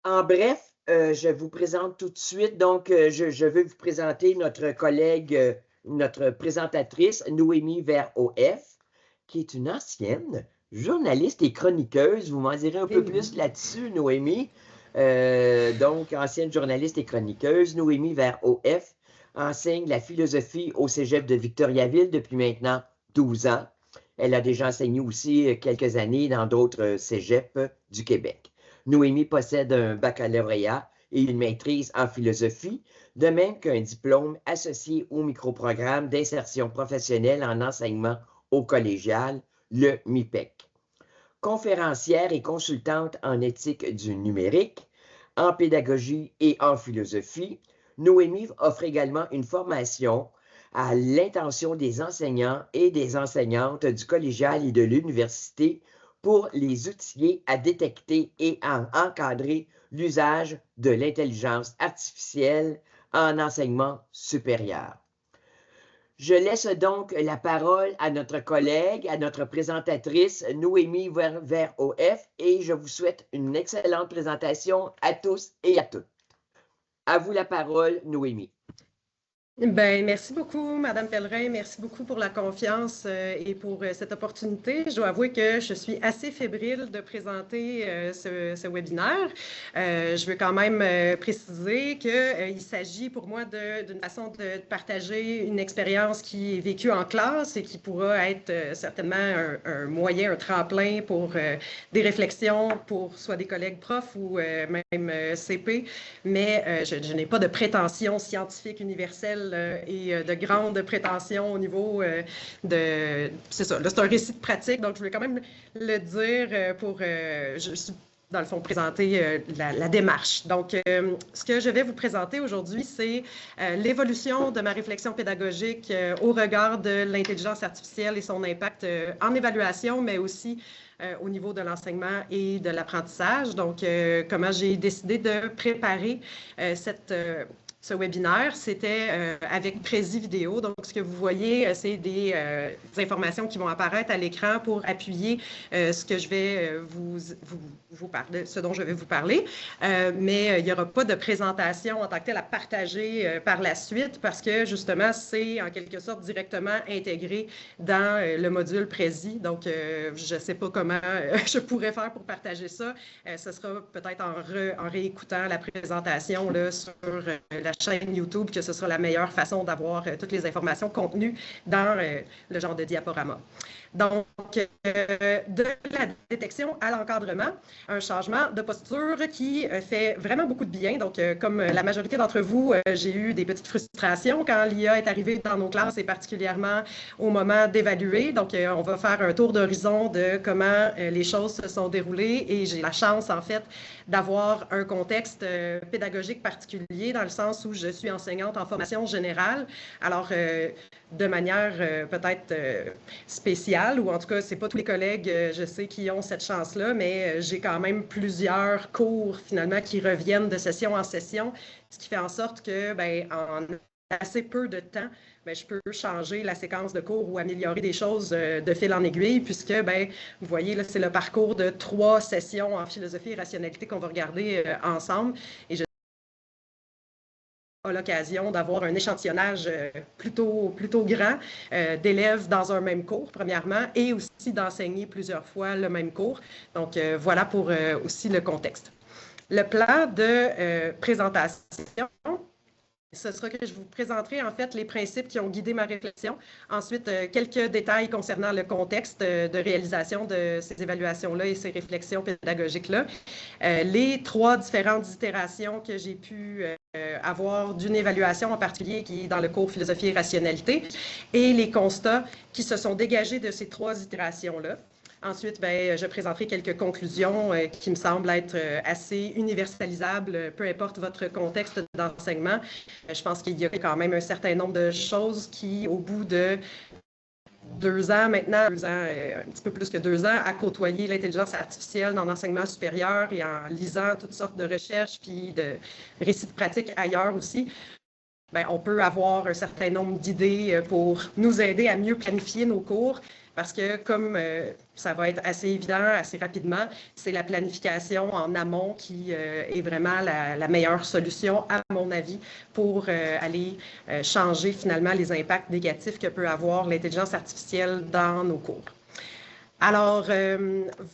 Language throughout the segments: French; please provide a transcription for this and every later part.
En bref, je vous présente tout de suite. Donc, je veux vous présenter notre collègue, notre présentatrice, Noémie Verhoef, qui est une ancienne journaliste et chroniqueuse. Vous m'en direz un Eh peu oui. plus là-dessus, Noémie. Donc, ancienne journaliste et chroniqueuse, Noémie Verhoef enseigne la philosophie au Cégep de Victoriaville depuis maintenant 12 ans. Elle a déjà enseigné aussi quelques années dans d'autres cégeps du Québec. Noémie possède un baccalauréat et une maîtrise en philosophie, de même qu'un diplôme associé au microprogramme d'insertion professionnelle en enseignement au collégial, le MIPEC. Conférencière et consultante en éthique du numérique, en pédagogie et en philosophie, Noémie offre également une formation à l'intention des enseignants et des enseignantes du collégial et de l'université pour les outiller à détecter et à encadrer l'usage de l'intelligence artificielle en enseignement supérieur. Je laisse donc la parole à notre collègue, à notre présentatrice, Noémie Verhoef, et je vous souhaite une excellente présentation à tous et à toutes. À vous la parole, Noémie. Ben, merci beaucoup, Madame Pellerin. Merci beaucoup pour la confiance et pour cette opportunité. Je dois avouer que je suis assez fébrile de présenter ce webinaire. Je veux quand même préciser qu'il s'agit pour moi d'une façon de partager une expérience qui est vécue en classe et qui pourra être certainement un moyen, un tremplin pour des réflexions pour soit des collègues profs ou même CP. Mais je n'ai pas de prétention scientifique universelle et de grandes prétentions au niveau de... C'est ça, là, c'est un récit de pratique, donc je voulais quand même le dire pour... dans le fond, présenter la démarche. Donc, ce que je vais vous présenter aujourd'hui, c'est l'évolution de ma réflexion pédagogique au regard de l'intelligence artificielle et son impact en évaluation, mais aussi au niveau de l'enseignement et de l'apprentissage. Donc, comment j'ai décidé de préparer ce webinaire, c'était avec Prési Vidéo. Donc, ce que vous voyez, c'est des informations qui vont apparaître à l'écran pour appuyer ce que je vais vous parler, ce dont je vais vous parler. Mais il n'y aura pas de présentation en tant que telle à partager par la suite parce que, justement, c'est en quelque sorte directement intégré dans le module Prési. Donc, je ne sais pas comment je pourrais faire pour partager ça. Ce sera peut-être en réécoutant la présentation là, sur la chaîne YouTube que ce sera la meilleure façon d'avoir toutes les informations contenues dans le genre de diaporama. Donc, de la détection à l'encadrement, un changement de posture qui fait vraiment beaucoup de bien. Donc, comme la majorité d'entre vous, j'ai eu des petites frustrations quand l'IA est arrivée dans nos classes et particulièrement au moment d'évaluer. Donc, on va faire un tour d'horizon de comment les choses se sont déroulées et j'ai la chance, en fait, d'avoir un contexte pédagogique particulier dans le sens où je suis enseignante en formation générale. Alors, de manière peut-être spéciale, ou en tout cas, ce n'est pas tous les collègues, je sais, qui ont cette chance-là, mais j'ai quand même plusieurs cours, finalement, qui reviennent de session en session, ce qui fait en sorte que, ben, en assez peu de temps, bien, je peux changer la séquence de cours ou améliorer des choses de fil en aiguille, puisque, bien, vous voyez, là, c'est le parcours de 3 sessions en philosophie et rationalité qu'on va regarder ensemble. Et je à l'occasion d'avoir un échantillonnage plutôt grand d'élèves dans un même cours, premièrement, et aussi d'enseigner plusieurs fois le même cours. Donc, voilà pour aussi le contexte. Le plan de présentation, ce sera que je vous présenterai en fait les principes qui ont guidé ma réflexion. Ensuite, quelques détails concernant le contexte de réalisation de ces évaluations-là et ces réflexions pédagogiques-là. Les 3 différentes itérations que j'ai pu avoir d'une évaluation en particulier qui est dans le cours philosophie et rationalité et les constats qui se sont dégagés de ces 3 itérations-là. Ensuite, bien, je présenterai quelques conclusions qui me semblent être assez universalisables, peu importe votre contexte d'enseignement. Je pense qu'il y a quand même un certain nombre de choses qui, au bout de 2 ans maintenant, 2 ans, un petit peu plus que 2 ans, à côtoyer l'intelligence artificielle dans l'enseignement supérieur et en lisant toutes sortes de recherches puis de récits de pratique ailleurs aussi, on peut avoir un certain nombre d'idées pour nous aider à mieux planifier nos cours. Parce que comme ça va être assez évident, assez rapidement, c'est la planification en amont qui est vraiment la meilleure solution, à mon avis, pour aller changer finalement les impacts négatifs que peut avoir l'intelligence artificielle dans nos cours. Alors,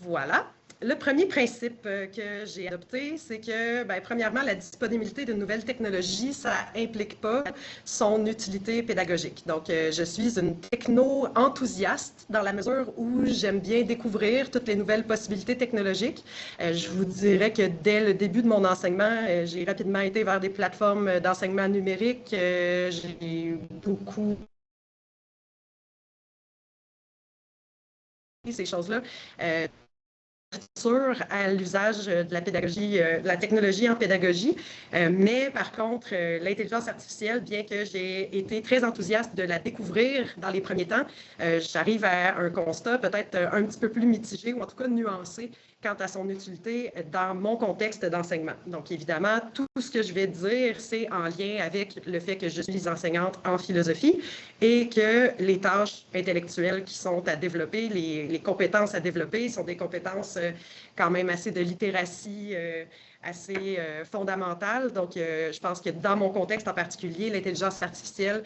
voilà. Le premier principe que j'ai adopté, c'est que, premièrement, la disponibilité de nouvelles technologies, ça n'implique pas son utilité pédagogique. Donc, je suis une techno-enthousiaste dans la mesure où j'aime bien découvrir toutes les nouvelles possibilités technologiques. Je vous dirais que dès le début de mon enseignement, j'ai rapidement été vers des plateformes d'enseignement numérique. J'ai beaucoup ces choses-là. À l'usage de la pédagogie, de la technologie en pédagogie. Mais par contre, l'intelligence artificielle, bien que j'ai été très enthousiaste de la découvrir dans les premiers temps, j'arrive à un constat peut-être un petit peu plus mitigé ou en tout cas nuancé quant à son utilité dans mon contexte d'enseignement. Donc, évidemment, tout ce que je vais dire, c'est en lien avec le fait que je suis enseignante en philosophie et que les tâches intellectuelles qui sont à développer, les compétences à développer sont des compétences quand même assez de littératie, assez fondamentale. Donc, je pense que dans mon contexte en particulier, l'intelligence artificielle,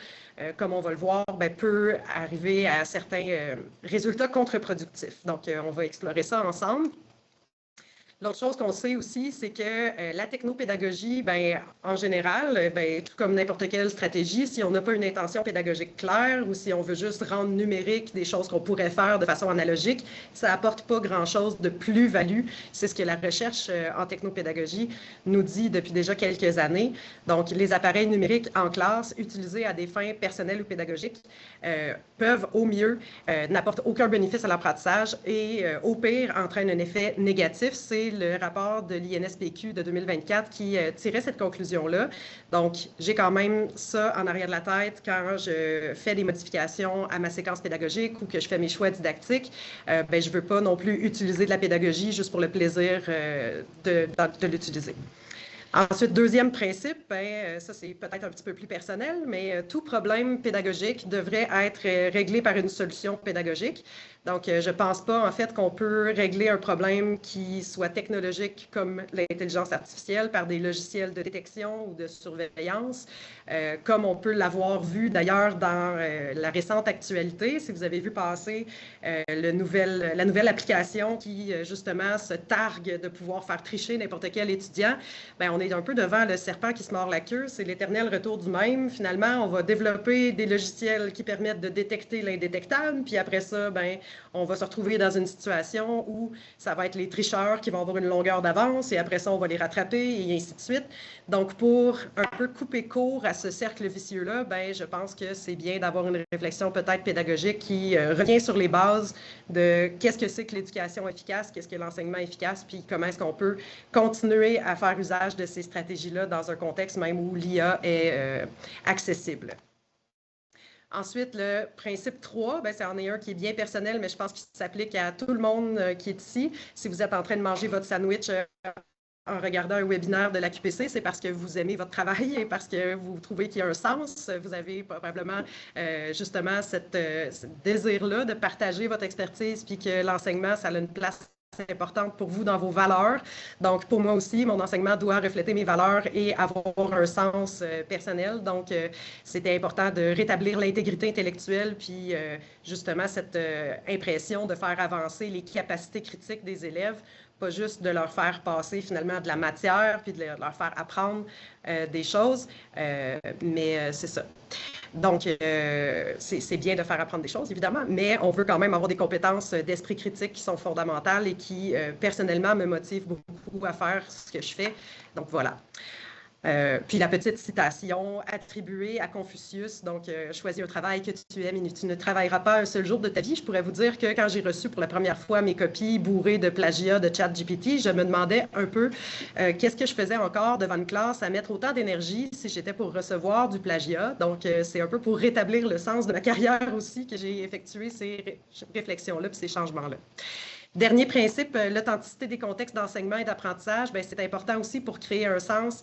comme on va le voir, peut arriver à certains résultats contre-productifs. Donc, on va explorer ça ensemble. L'autre chose qu'on sait aussi, c'est que la technopédagogie, en général, tout comme n'importe quelle stratégie, si on n'a pas une intention pédagogique claire ou si on veut juste rendre numérique des choses qu'on pourrait faire de façon analogique, ça n'apporte pas grand-chose de plus-value. C'est ce que la recherche en technopédagogie nous dit depuis déjà quelques années. Donc, les appareils numériques en classe utilisés à des fins personnelles ou pédagogiques peuvent au mieux n'apportent aucun bénéfice à l'apprentissage et au pire entraînent un effet négatif. C'est le rapport de l'INSPQ de 2024 qui tirait cette conclusion-là. Donc, j'ai quand même ça en arrière de la tête quand je fais des modifications à ma séquence pédagogique ou que je fais mes choix didactiques. Je ne veux pas non plus utiliser de la pédagogie juste pour le plaisir de l'utiliser. Ensuite, deuxième principe, ça c'est peut-être un petit peu plus personnel, mais tout problème pédagogique devrait être réglé par une solution pédagogique. Donc, je ne pense pas en fait qu'on peut régler un problème qui soit technologique comme l'intelligence artificielle par des logiciels de détection ou de surveillance, comme on peut l'avoir vu d'ailleurs dans la récente actualité. Si vous avez vu passer la nouvelle application qui justement se targue de pouvoir faire tricher n'importe quel étudiant, on est un peu devant le serpent qui se mord la queue. C'est l'éternel retour du même. Finalement, on va développer des logiciels qui permettent de détecter l'indétectable, puis après ça, on va se retrouver dans une situation où ça va être les tricheurs qui vont avoir une longueur d'avance et après ça, on va les rattraper et ainsi de suite. Donc, pour un peu couper court à ce cercle vicieux-là, je pense que c'est bien d'avoir une réflexion peut-être pédagogique qui revient sur les bases de qu'est-ce que c'est que l'éducation efficace, qu'est-ce que l'enseignement efficace, puis comment est-ce qu'on peut continuer à faire usage de ces stratégies-là dans un contexte même où l'IA est accessible. Ensuite, le principe 3, c'en est un qui est bien personnel, mais je pense qu'il s'applique à tout le monde qui est ici. Si vous êtes en train de manger votre sandwich en regardant un webinaire de l'AQPC, c'est parce que vous aimez votre travail et parce que vous trouvez qu'il y a un sens. Vous avez probablement justement ce désir-là de partager votre expertise puis que l'enseignement, ça a une place importante pour vous dans vos valeurs. Donc, pour moi aussi, mon enseignement doit refléter mes valeurs et avoir un sens personnel. Donc, c'était important de rétablir l'intégrité intellectuelle puis justement cette impression de faire avancer les capacités critiques des élèves, pas juste de leur faire passer finalement de la matière puis de leur faire apprendre des choses, mais c'est ça. Donc, c'est bien de faire apprendre des choses, évidemment, mais on veut quand même avoir des compétences d'esprit critique qui sont fondamentales et qui, personnellement, me motivent beaucoup à faire ce que je fais. Donc, voilà. Puis la petite citation attribuée à Confucius, donc choisis un travail que tu aimes et tu ne travailleras pas un seul jour de ta vie. Je pourrais vous dire que quand j'ai reçu pour la première fois mes copies bourrées de plagiat de ChatGPT, je me demandais un peu qu'est-ce que je faisais encore devant une classe à mettre autant d'énergie si j'étais pour recevoir du plagiat. Donc c'est un peu pour rétablir le sens de ma carrière aussi que j'ai effectué ces réflexions-là puis ces changements-là. Dernier principe, l'authenticité des contextes d'enseignement et d'apprentissage, c'est important aussi pour créer un sens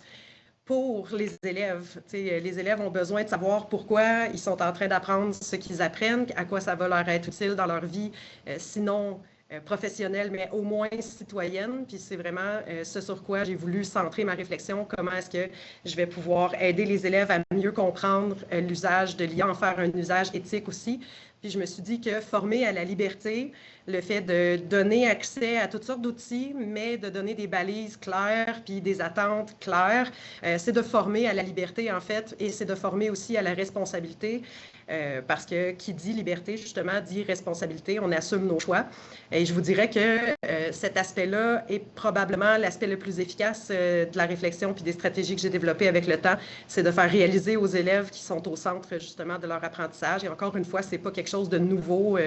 pour les élèves. Les élèves ont besoin de savoir pourquoi ils sont en train d'apprendre ce qu'ils apprennent, à quoi ça va leur être utile dans leur vie, sinon professionnelle, mais au moins citoyenne. Puis c'est vraiment ce sur quoi j'ai voulu centrer ma réflexion, comment est-ce que je vais pouvoir aider les élèves à mieux comprendre l'usage de l'IA, en faire un usage éthique aussi. Puis je me suis dit que former à la liberté, le fait de donner accès à toutes sortes d'outils, mais de donner des balises claires, puis des attentes claires, c'est de former à la liberté, en fait, et c'est de former aussi à la responsabilité, parce que qui dit liberté, justement, dit responsabilité, on assume nos choix. Et je vous dirais que cet aspect-là est probablement l'aspect le plus efficace de la réflexion puis des stratégies que j'ai développées avec le temps, c'est de faire réaliser aux élèves qui sont au centre, justement, de leur apprentissage. Et encore une fois, c'est pas quelque chose de nouveau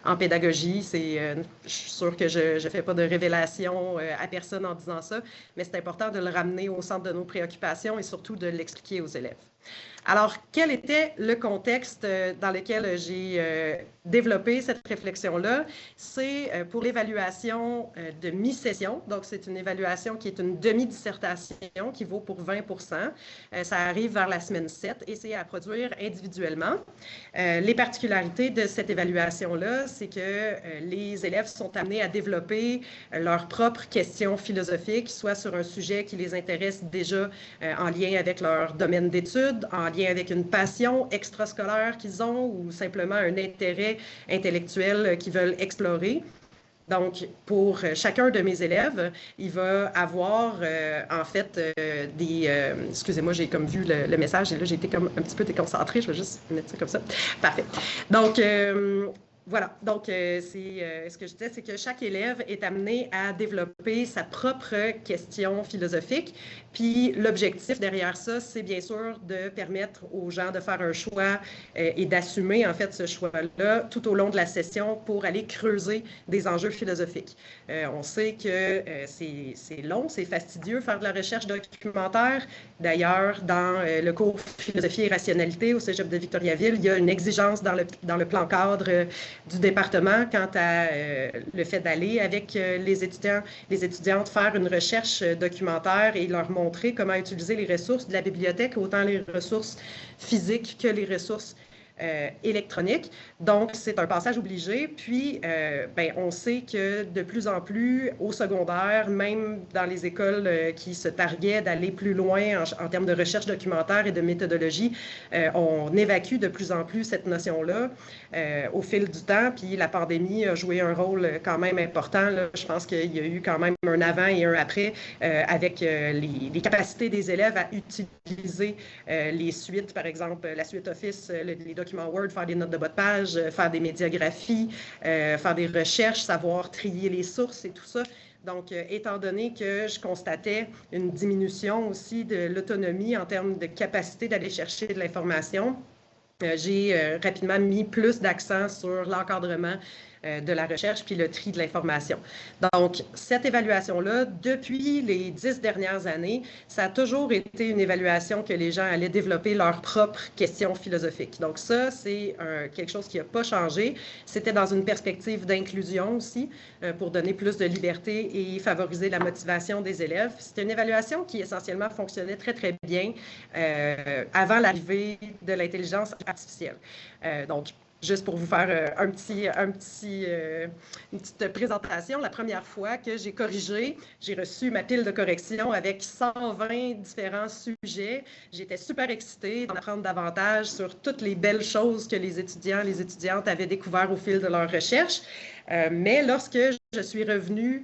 en pédagogie. Je suis sûre que je ne fais pas de révélation à personne en disant ça, mais c'est important de le ramener au centre de nos préoccupations et surtout de l'expliquer aux élèves. Alors, quel était le contexte dans lequel j'ai développé cette réflexion-là? C'est pour l'évaluation de mi-session. Donc, c'est une évaluation qui est une demi-dissertation qui vaut pour 20 Ça arrive vers la semaine 7 et c'est à produire individuellement. Les particularités de cette évaluation-là, c'est que les élèves sont amenés à développer leurs propres questions philosophiques, soit sur un sujet qui les intéresse déjà en lien avec leur domaine d'études, en lien avec une passion extrascolaire qu'ils ont ou simplement un intérêt intellectuel qu'ils veulent explorer. Donc, pour chacun de mes élèves, il va avoir, en fait, excusez-moi, j'ai comme vu le message et là, j'ai été comme un petit peu déconcentrée. Je vais juste mettre ça comme ça. Parfait. Donc, voilà. Donc, ce que je disais, c'est que chaque élève est amené à développer sa propre question philosophique. Puis, l'objectif derrière ça, c'est bien sûr de permettre aux gens de faire un choix et d'assumer, en fait, ce choix-là tout au long de la session pour aller creuser des enjeux philosophiques. On sait que c'est long, c'est fastidieux faire de la recherche documentaire. D'ailleurs, dans le cours Philosophie et rationalité au Cégep de Victoriaville, il y a une exigence dans le plan cadre du département quant à le fait d'aller avec les étudiants, les étudiantes faire une recherche documentaire et leur montrer comment utiliser les ressources de la bibliothèque, autant les ressources physiques que les ressources électronique. Donc, c'est un passage obligé. Puis, on sait que de plus en plus, au secondaire, même dans les écoles qui se targuaient d'aller plus loin en termes de recherche documentaire et de méthodologie, on évacue de plus en plus cette notion-là au fil du temps. Puis, la pandémie a joué un rôle quand même important. Là. Je pense qu'il y a eu quand même un avant et un après avec les capacités des élèves à utiliser les suites, par exemple, la suite Office, les documents Word, faire des notes de bas de page, faire des médiographies, faire des recherches, savoir trier les sources et tout ça. Donc, étant donné que je constatais une diminution aussi de l'autonomie en termes de capacité d'aller chercher de l'information, j'ai rapidement mis plus d'accent sur l'encadrement de la recherche puis le tri de l'information. Donc, cette évaluation-là, depuis les 10 dernières années, ça a toujours été une évaluation que les gens allaient développer leurs propres questions philosophiques. Donc, ça, c'est quelque chose qui n'a pas changé. C'était dans une perspective d'inclusion aussi, pour donner plus de liberté et favoriser la motivation des élèves. C'était une évaluation qui essentiellement fonctionnait très, très bien avant l'arrivée de l'intelligence artificielle. Donc, juste pour vous faire une petite présentation, la première fois que j'ai corrigé, j'ai reçu ma pile de correction avec 120 différents sujets. J'étais super excitée d'en apprendre davantage sur toutes les belles choses que les étudiants, les étudiantes avaient découvert au fil de leur recherche. Mais lorsque je suis revenue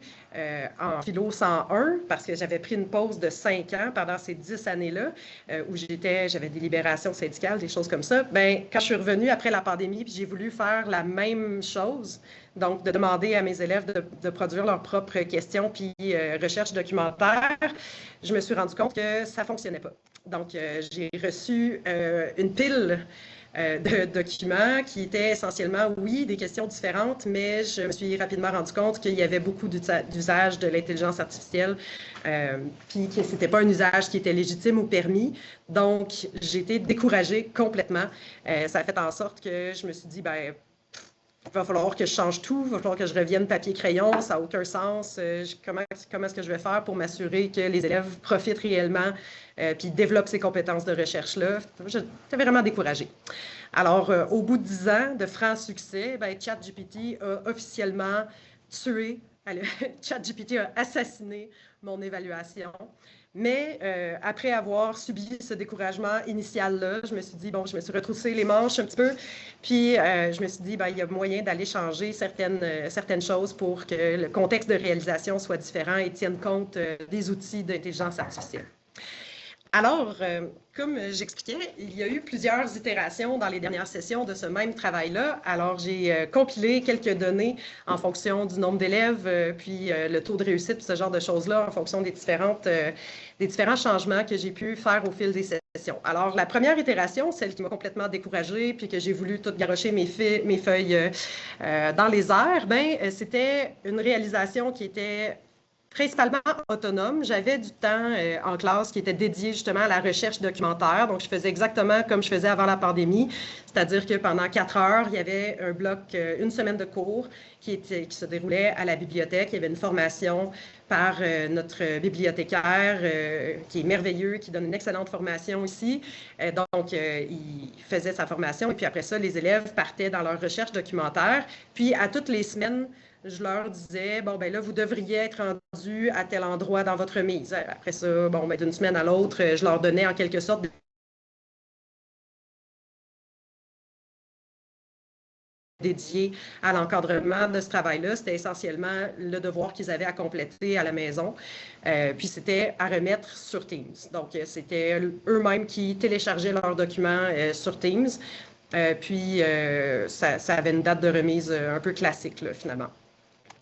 en philo 101, parce que j'avais pris une pause de 5 ans pendant ces 10 années-là, où j'avais des libérations syndicales, des choses comme ça, quand je suis revenue après la pandémie, puis j'ai voulu faire la même chose, donc de demander à mes élèves de produire leurs propres questions puis recherche documentaire, je me suis rendu compte que ça ne fonctionnait pas. Donc, j'ai reçu une pile de documents qui étaient essentiellement, oui, des questions différentes, mais je me suis rapidement rendu compte qu'il y avait beaucoup d'usage de l'intelligence artificielle, puis que ce n'était pas un usage qui était légitime ou permis. Donc, j'ai été découragée complètement. Ça a fait en sorte que je me suis dit, il va falloir que je change tout, il va falloir que je revienne papier-crayon, ça n'a aucun sens. Comment est-ce que je vais faire pour m'assurer que les élèves profitent réellement puis développent ces compétences de recherche-là? J'étais vraiment découragée. Alors, au bout de 10 ans de franc succès, ben, ChatGPT a officiellement tué, ChatGPT a assassiné mon évaluation. Mais après avoir subi ce découragement initial-là, je me suis dit, bon, je me suis retroussé les manches un petit peu, puis je me suis dit, ben, il y a moyen d'aller changer certaines choses pour que le contexte de réalisation soit différent et tienne compte des outils d'intelligence artificielle. Alors, comme j'expliquais, il y a eu plusieurs itérations dans les dernières sessions de ce même travail-là. Alors, j'ai compilé quelques données en fonction du nombre d'élèves, puis le taux de réussite, puis ce genre de choses-là, en fonction des différents changements que j'ai pu faire au fil des sessions. Alors, la première itération, celle qui m'a complètement découragée, puis que j'ai voulu tout garrocher mes feuilles dans les airs, ben, c'était une réalisation qui était principalement autonome. J'avais du temps en classe qui était dédié justement à la recherche documentaire. Donc, je faisais exactement comme je faisais avant la pandémie, c'est-à-dire que pendant 4 heures, il y avait un bloc, une semaine de cours qui se déroulait à la bibliothèque. Il y avait une formation par notre bibliothécaire qui est merveilleux, qui donne une excellente formation ici. Donc, il faisait sa formation et puis après ça, les élèves partaient dans leur recherche documentaire. Puis, à toutes les semaines, je leur disais, bon, ben là, vous devriez être rendu à tel endroit dans votre mise. Après ça, bon, ben, d'une semaine à l'autre, je leur donnais en quelque sorte dédié à l'encadrement de ce travail-là. C'était essentiellement le devoir qu'ils avaient à compléter à la maison. Puis c'était à remettre sur Teams. Donc, c'était eux-mêmes qui téléchargeaient leurs documents sur Teams. Puis, ça avait une date de remise un peu classique, là, finalement.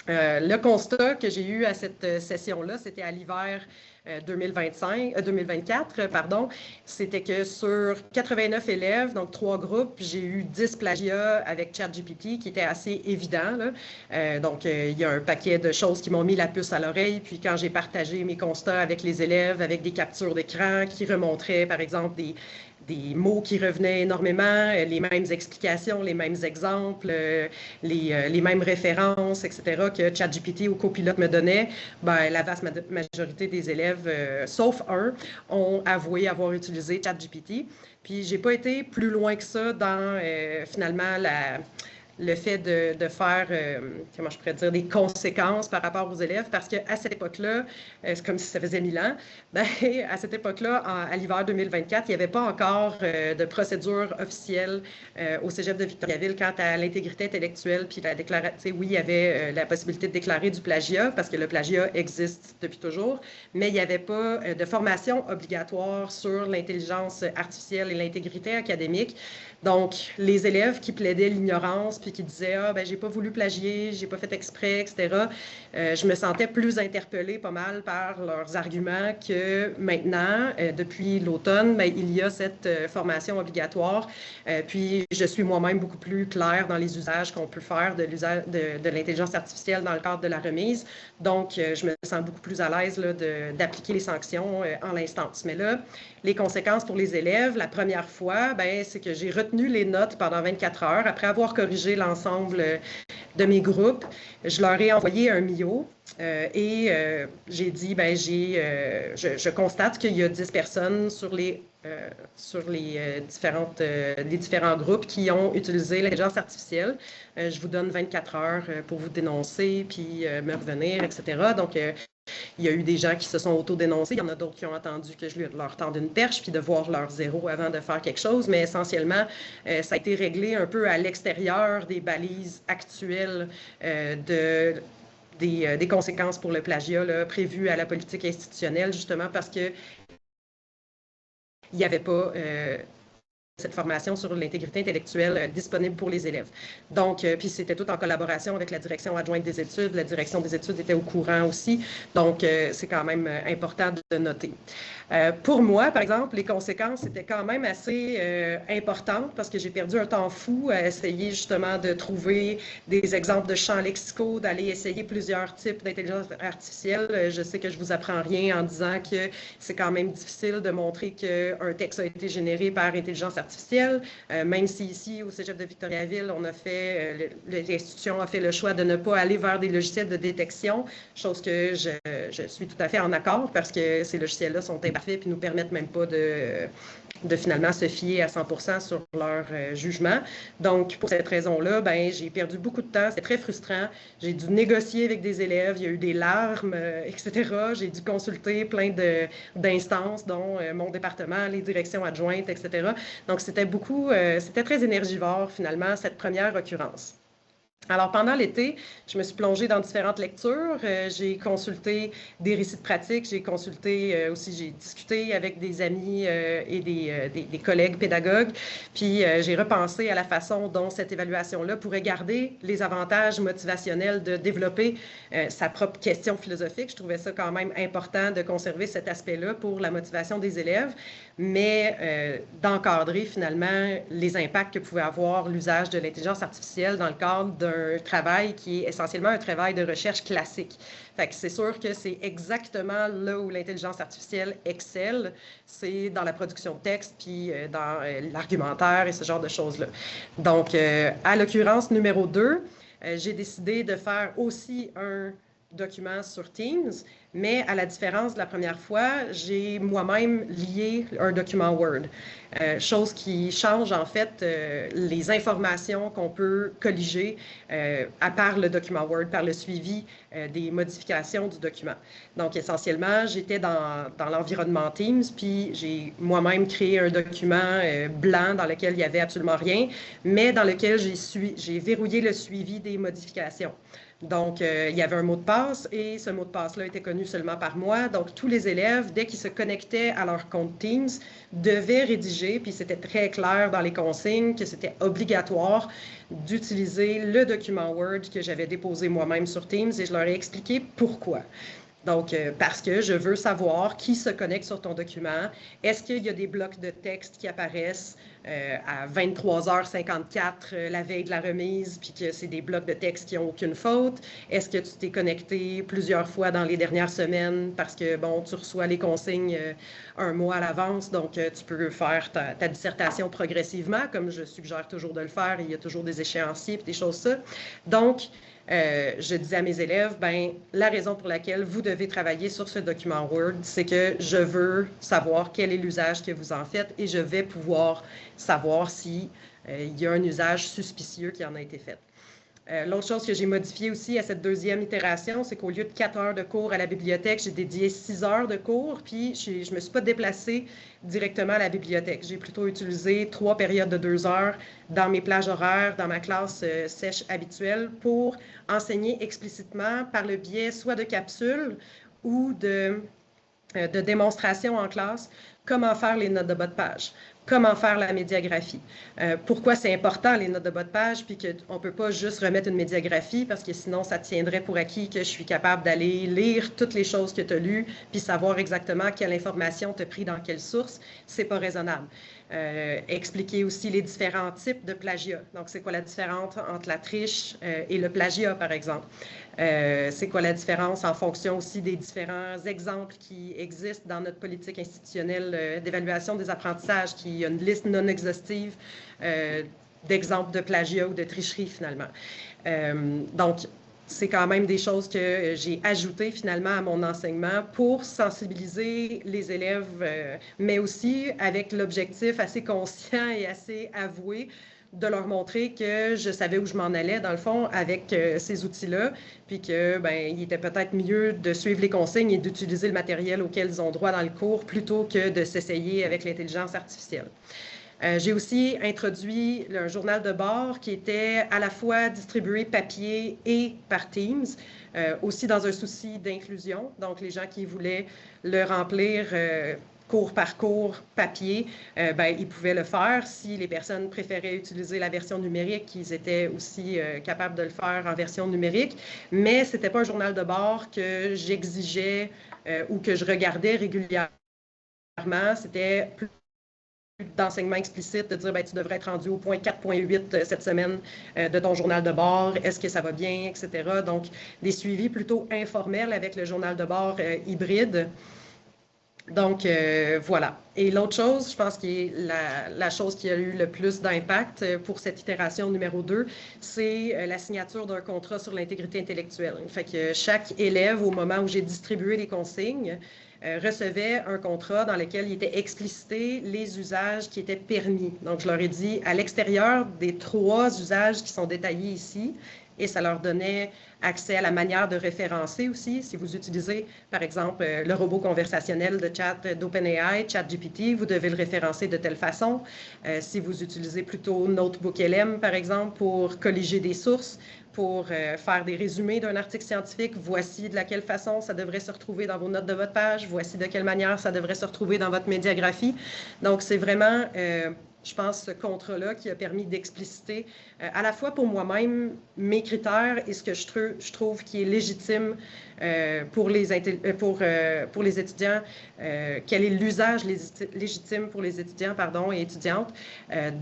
Le constat que j'ai eu à cette session-là, c'était à l'hiver 2024, c'était que sur 89 élèves, donc 3 groupes, j'ai eu 10 plagiats avec ChatGPT qui était assez évident. Donc, il y a un paquet de choses qui m'ont mis la puce à l'oreille. Puis quand j'ai partagé mes constats avec les élèves, avec des captures d'écran qui remontraient, par exemple, des mots qui revenaient énormément, les mêmes explications, les mêmes exemples, les mêmes références, etc., que ChatGPT ou Copilot me donnait, ben, la vaste majorité des élèves, sauf un, ont avoué avoir utilisé ChatGPT. Puis, j'ai pas été plus loin que ça dans, finalement, le fait de faire, comment je pourrais dire, des conséquences par rapport aux élèves, parce qu'à cette époque-là, c'est comme si ça faisait 1000 ans, ben, à cette époque-là, à l'hiver 2024, il n'y avait pas encore de procédure officielle au Cégep de Victoriaville quant à l'intégrité intellectuelle, puis la déclaration, oui, il y avait la possibilité de déclarer du plagiat, parce que le plagiat existe depuis toujours, mais il n'y avait pas de formation obligatoire sur l'intelligence artificielle et l'intégrité académique. Donc, les élèves qui plaidaient l'ignorance puis qui disaient « Ah, ben j'ai pas voulu plagier, j'ai pas fait exprès, etc. » Je me sentais plus interpellée pas mal par leurs arguments que maintenant, depuis l'automne, ben, il y a cette formation obligatoire. Puis, je suis moi-même beaucoup plus claire dans les usages qu'on peut faire de l'intelligence artificielle dans le cadre de la remise. Donc, je me sens beaucoup plus à l'aise d'appliquer les sanctions en l'instance. Mais là, les conséquences pour les élèves, la première fois, ben, c'est que j'ai retenu les notes pendant 24 heures. Après avoir corrigé l'ensemble de mes groupes, je leur ai envoyé un MIO et j'ai dit, ben, je constate qu'il y a 10 personnes sur les différents groupes qui ont utilisé l'intelligence artificielle. Je vous donne 24 heures pour vous dénoncer, puis me revenir, etc. Donc, il y a eu des gens qui se sont auto-dénoncés. Il y en a d'autres qui ont attendu que je leur tende une perche puis de voir leur zéro avant de faire quelque chose. Mais essentiellement, ça a été réglé un peu à l'extérieur des balises actuelles des conséquences pour le plagiat là, prévues à la politique institutionnelle, justement parce que il n'y avait pas cette formation sur l'intégrité intellectuelle disponible pour les élèves. Donc, puis c'était tout en collaboration avec la direction adjointe des études. La direction des études était au courant aussi. Donc, c'est quand même important de noter. Pour moi, par exemple, les conséquences étaient quand même assez importantes parce que j'ai perdu un temps fou à essayer justement de trouver des exemples de champs lexicaux, d'aller essayer plusieurs types d'intelligence artificielle. Je sais que je vous apprends rien en disant que c'est quand même difficile de montrer qu'un texte a été généré par intelligence artificielle artificielle, même si ici, au Cégep de Victoriaville, on a fait, l'institution a fait le choix de ne pas aller vers des logiciels de détection, chose que je suis tout à fait en accord parce que ces logiciels-là sont imparfaits et ne nous permettent même pas de finalement se fier à 100% sur leur jugement. Donc, pour cette raison-là, ben, j'ai perdu beaucoup de temps. C'était très frustrant. J'ai dû négocier avec des élèves. Il y a eu des larmes, etc. J'ai dû consulter plein d'instances, dont mon département, les directions adjointes, etc. Donc, c'était très énergivore, finalement, cette première occurrence. Alors, pendant l'été, je me suis plongée dans différentes lectures. J'ai consulté des récits de pratique, j'ai discuté avec des amis et des collègues pédagogues, puis j'ai repensé à la façon dont cette évaluation-là pourrait garder les avantages motivationnels de développer sa propre question philosophique. Je trouvais ça quand même important de conserver cet aspect-là pour la motivation des élèves, mais d'encadrer finalement les impacts que pouvait avoir l'usage de l'intelligence artificielle dans le cadre d'un travail qui est essentiellement un travail de recherche classique. Fait que c'est sûr que c'est exactement là où l'intelligence artificielle excelle, c'est dans la production de texte, puis dans l'argumentaire et ce genre de choses-là. Donc, à l'occurrence numéro 2, j'ai décidé de faire aussi un document sur Teams, mais à la différence de la première fois, j'ai moi-même lié un document Word, chose qui change en fait les informations qu'on peut colliger à part le document Word, par le suivi des modifications du document. Donc essentiellement, j'étais dans l'environnement Teams, puis j'ai moi-même créé un document blanc dans lequel il n'y avait absolument rien, mais dans lequel j'ai verrouillé le suivi des modifications. Donc, il y avait un mot de passe et ce mot de passe-là était connu seulement par moi. Donc, tous les élèves, dès qu'ils se connectaient à leur compte Teams, devaient rédiger, puis c'était très clair dans les consignes que c'était obligatoire d'utiliser le document Word que j'avais déposé moi-même sur Teams et je leur ai expliqué pourquoi. Donc, parce que je veux savoir qui se connecte sur ton document. Est-ce qu'il y a des blocs de texte qui apparaissent à 23h54 la veille de la remise, puis que c'est des blocs de texte qui n'ont aucune faute? Est-ce que tu t'es connecté plusieurs fois dans les dernières semaines parce que, bon, tu reçois les consignes un mois à l'avance, donc tu peux faire ta dissertation progressivement, comme je suggère toujours de le faire. Il y a toujours des échéanciers et des choses ça. Donc, je disais à mes élèves, ben, la raison pour laquelle vous devez travailler sur ce document Word, c'est que je veux savoir quel est l'usage que vous en faites et je vais pouvoir savoir s'il y a un usage suspicieux qui en a été fait. L'autre chose que j'ai modifiée aussi à cette deuxième itération, c'est qu'au lieu de 4 heures de cours à la bibliothèque, j'ai dédié 6 heures de cours, puis je ne me suis pas déplacée directement à la bibliothèque. J'ai plutôt utilisé 3 périodes de 2 heures dans mes plages horaires, dans ma classe sèche habituelle, pour enseigner explicitement par le biais soit de capsules ou de démonstrations en classe, comment faire les notes de bas de page, comment faire la médiagraphie. Pourquoi c'est important, les notes de bas de page, puis qu'on ne peut pas juste remettre une médiagraphie, parce que sinon, ça tiendrait pour acquis que je suis capable d'aller lire toutes les choses que tu as lues, puis savoir exactement quelle information tu as pris dans quelle source. C'est pas raisonnable. Expliquer aussi les différents types de plagiat. Donc, c'est quoi la différence entre la triche et le plagiat, par exemple? C'est quoi la différence en fonction aussi des différents exemples qui existent dans notre politique institutionnelle d'évaluation des apprentissages, qui a une liste non exhaustive d'exemples de plagiat ou de tricherie, finalement. Donc, c'est quand même des choses que j'ai ajoutées finalement à mon enseignement pour sensibiliser les élèves, mais aussi avec l'objectif assez conscient et assez avoué de leur montrer que je savais où je m'en allais, dans le fond, avec ces outils-là, puis que, ben, il était peut-être mieux de suivre les consignes et d'utiliser le matériel auquel ils ont droit dans le cours plutôt que de s'essayer avec l'intelligence artificielle. J'ai aussi introduit un journal de bord qui était à la fois distribué papier et par Teams, aussi dans un souci d'inclusion. Donc, les gens qui voulaient le remplir cours par cours papier, ben, ils pouvaient le faire. Si les personnes préféraient utiliser la version numérique, ils étaient aussi capables de le faire en version numérique. Mais ce n'était pas un journal de bord que j'exigeais ou que je regardais régulièrement. C'était plus d'enseignement explicite, de dire ben, tu devrais être rendu au point 4.8 cette semaine de ton journal de bord, est-ce que ça va bien, etc. Donc, des suivis plutôt informels avec le journal de bord hybride. Donc, voilà. Et l'autre chose, je pense que la chose qui a eu le plus d'impact pour cette itération numéro 2, c'est la signature d'un contrat sur l'intégrité intellectuelle. Fait que chaque élève, au moment où j'ai distribué les consignes, recevait un contrat dans lequel il était explicité les usages qui étaient permis. Donc, je leur ai dit, à l'extérieur des 3 usages qui sont détaillés ici, et ça leur donnait accès à la manière de référencer aussi. Si vous utilisez, par exemple, le robot conversationnel de chat d'OpenAI, ChatGPT, vous devez le référencer de telle façon. Si vous utilisez plutôt NotebookLM, par exemple, pour colliger des sources, pour faire des résumés d'un article scientifique, voici de laquelle façon ça devrait se retrouver dans vos notes de votre page, voici de quelle manière ça devrait se retrouver dans votre médiagraphie. Donc, c'est vraiment, je pense, ce contrat-là qui a permis d'expliciter à la fois pour moi-même mes critères et ce que je trouve qui est légitime pour les étudiants, quel est l'usage légitime pour les étudiants et étudiantes,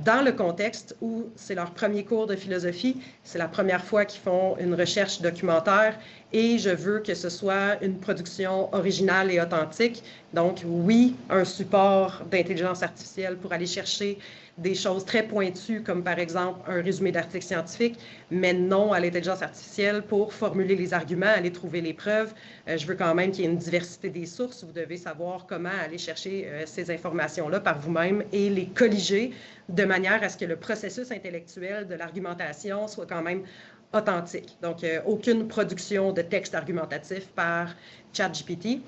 dans le contexte où c'est leur premier cours de philosophie, c'est la première fois qu'ils font une recherche documentaire et je veux que ce soit une production originale et authentique. Donc, oui, un support d'intelligence artificielle pour aller chercher des choses très pointues, comme par exemple un résumé d'article scientifique, mais non à l'intelligence artificielle pour formuler les arguments, aller trouver les preuves. Je veux quand même qu'il y ait une diversité des sources. Vous devez savoir comment aller chercher ces informations-là par vous-même et les colliger de manière à ce que le processus intellectuel de l'argumentation soit quand même authentique. Donc, aucune production de texte argumentatif par ChatGPT.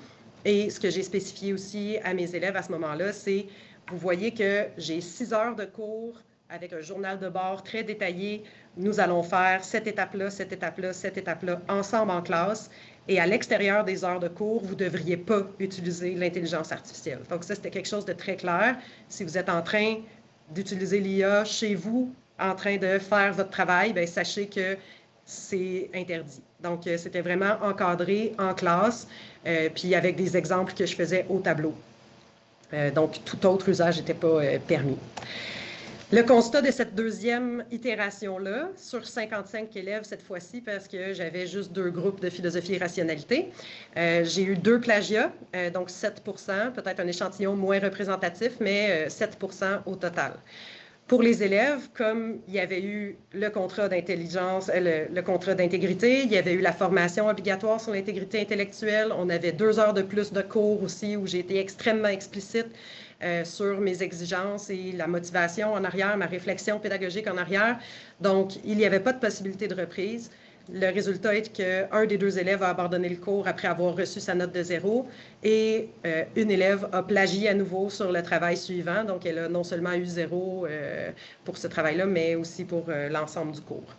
Et ce que j'ai spécifié aussi à mes élèves à ce moment-là, c'est, vous voyez que j'ai 6 heures de cours avec un journal de bord très détaillé. Nous allons faire cette étape-là, cette étape-là, cette étape-là, ensemble en classe. Et à l'extérieur des heures de cours, vous ne devriez pas utiliser l'intelligence artificielle. Donc ça, c'était quelque chose de très clair. Si vous êtes en train d'utiliser l'IA chez vous, en train de faire votre travail, bien, sachez que c'est interdit. Donc, c'était vraiment encadré en classe, puis avec des exemples que je faisais au tableau. Donc, tout autre usage n'était pas permis. Le constat de cette deuxième itération-là, sur 55 élèves cette fois-ci, parce que j'avais juste 2 groupes de philosophie et rationalité, j'ai eu 2 plagiats, donc 7%, peut-être un échantillon moins représentatif, mais 7% au total. Pour les élèves, comme il y avait eu le contrat d'intelligence, le contrat d'intégrité, il y avait eu la formation obligatoire sur l'intégrité intellectuelle, on avait 2 heures de plus de cours aussi où j'ai été extrêmement explicite sur mes exigences et la motivation en arrière, ma réflexion pédagogique en arrière. Donc, il n'y avait pas de possibilité de reprise. Le résultat est qu'un des 2 élèves a abandonné le cours après avoir reçu sa note de 0 et une élève a plagié à nouveau sur le travail suivant. Donc, elle a non seulement eu 0 pour ce travail-là, mais aussi pour l'ensemble du cours.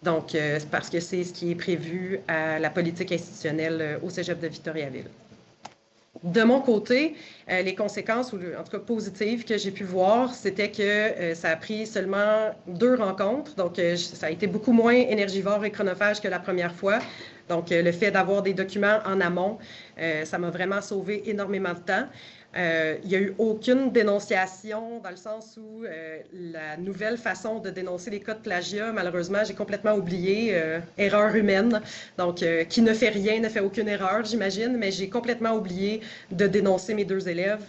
Donc, parce que c'est ce qui est prévu à la politique institutionnelle au Cégep de Victoriaville. De mon côté, les conséquences, ou en tout cas positives que j'ai pu voir, c'était que ça a pris seulement 2 rencontres. Donc, ça a été beaucoup moins énergivore et chronophage que la première fois. Donc, le fait d'avoir des documents en amont, ça m'a vraiment sauvé énormément de temps. Il n'y a eu aucune dénonciation dans le sens où la nouvelle façon de dénoncer les cas de plagiat, malheureusement, j'ai complètement oublié, erreur humaine. Donc, qui ne fait rien ne fait aucune erreur, j'imagine, mais j'ai complètement oublié de dénoncer mes 2 élèves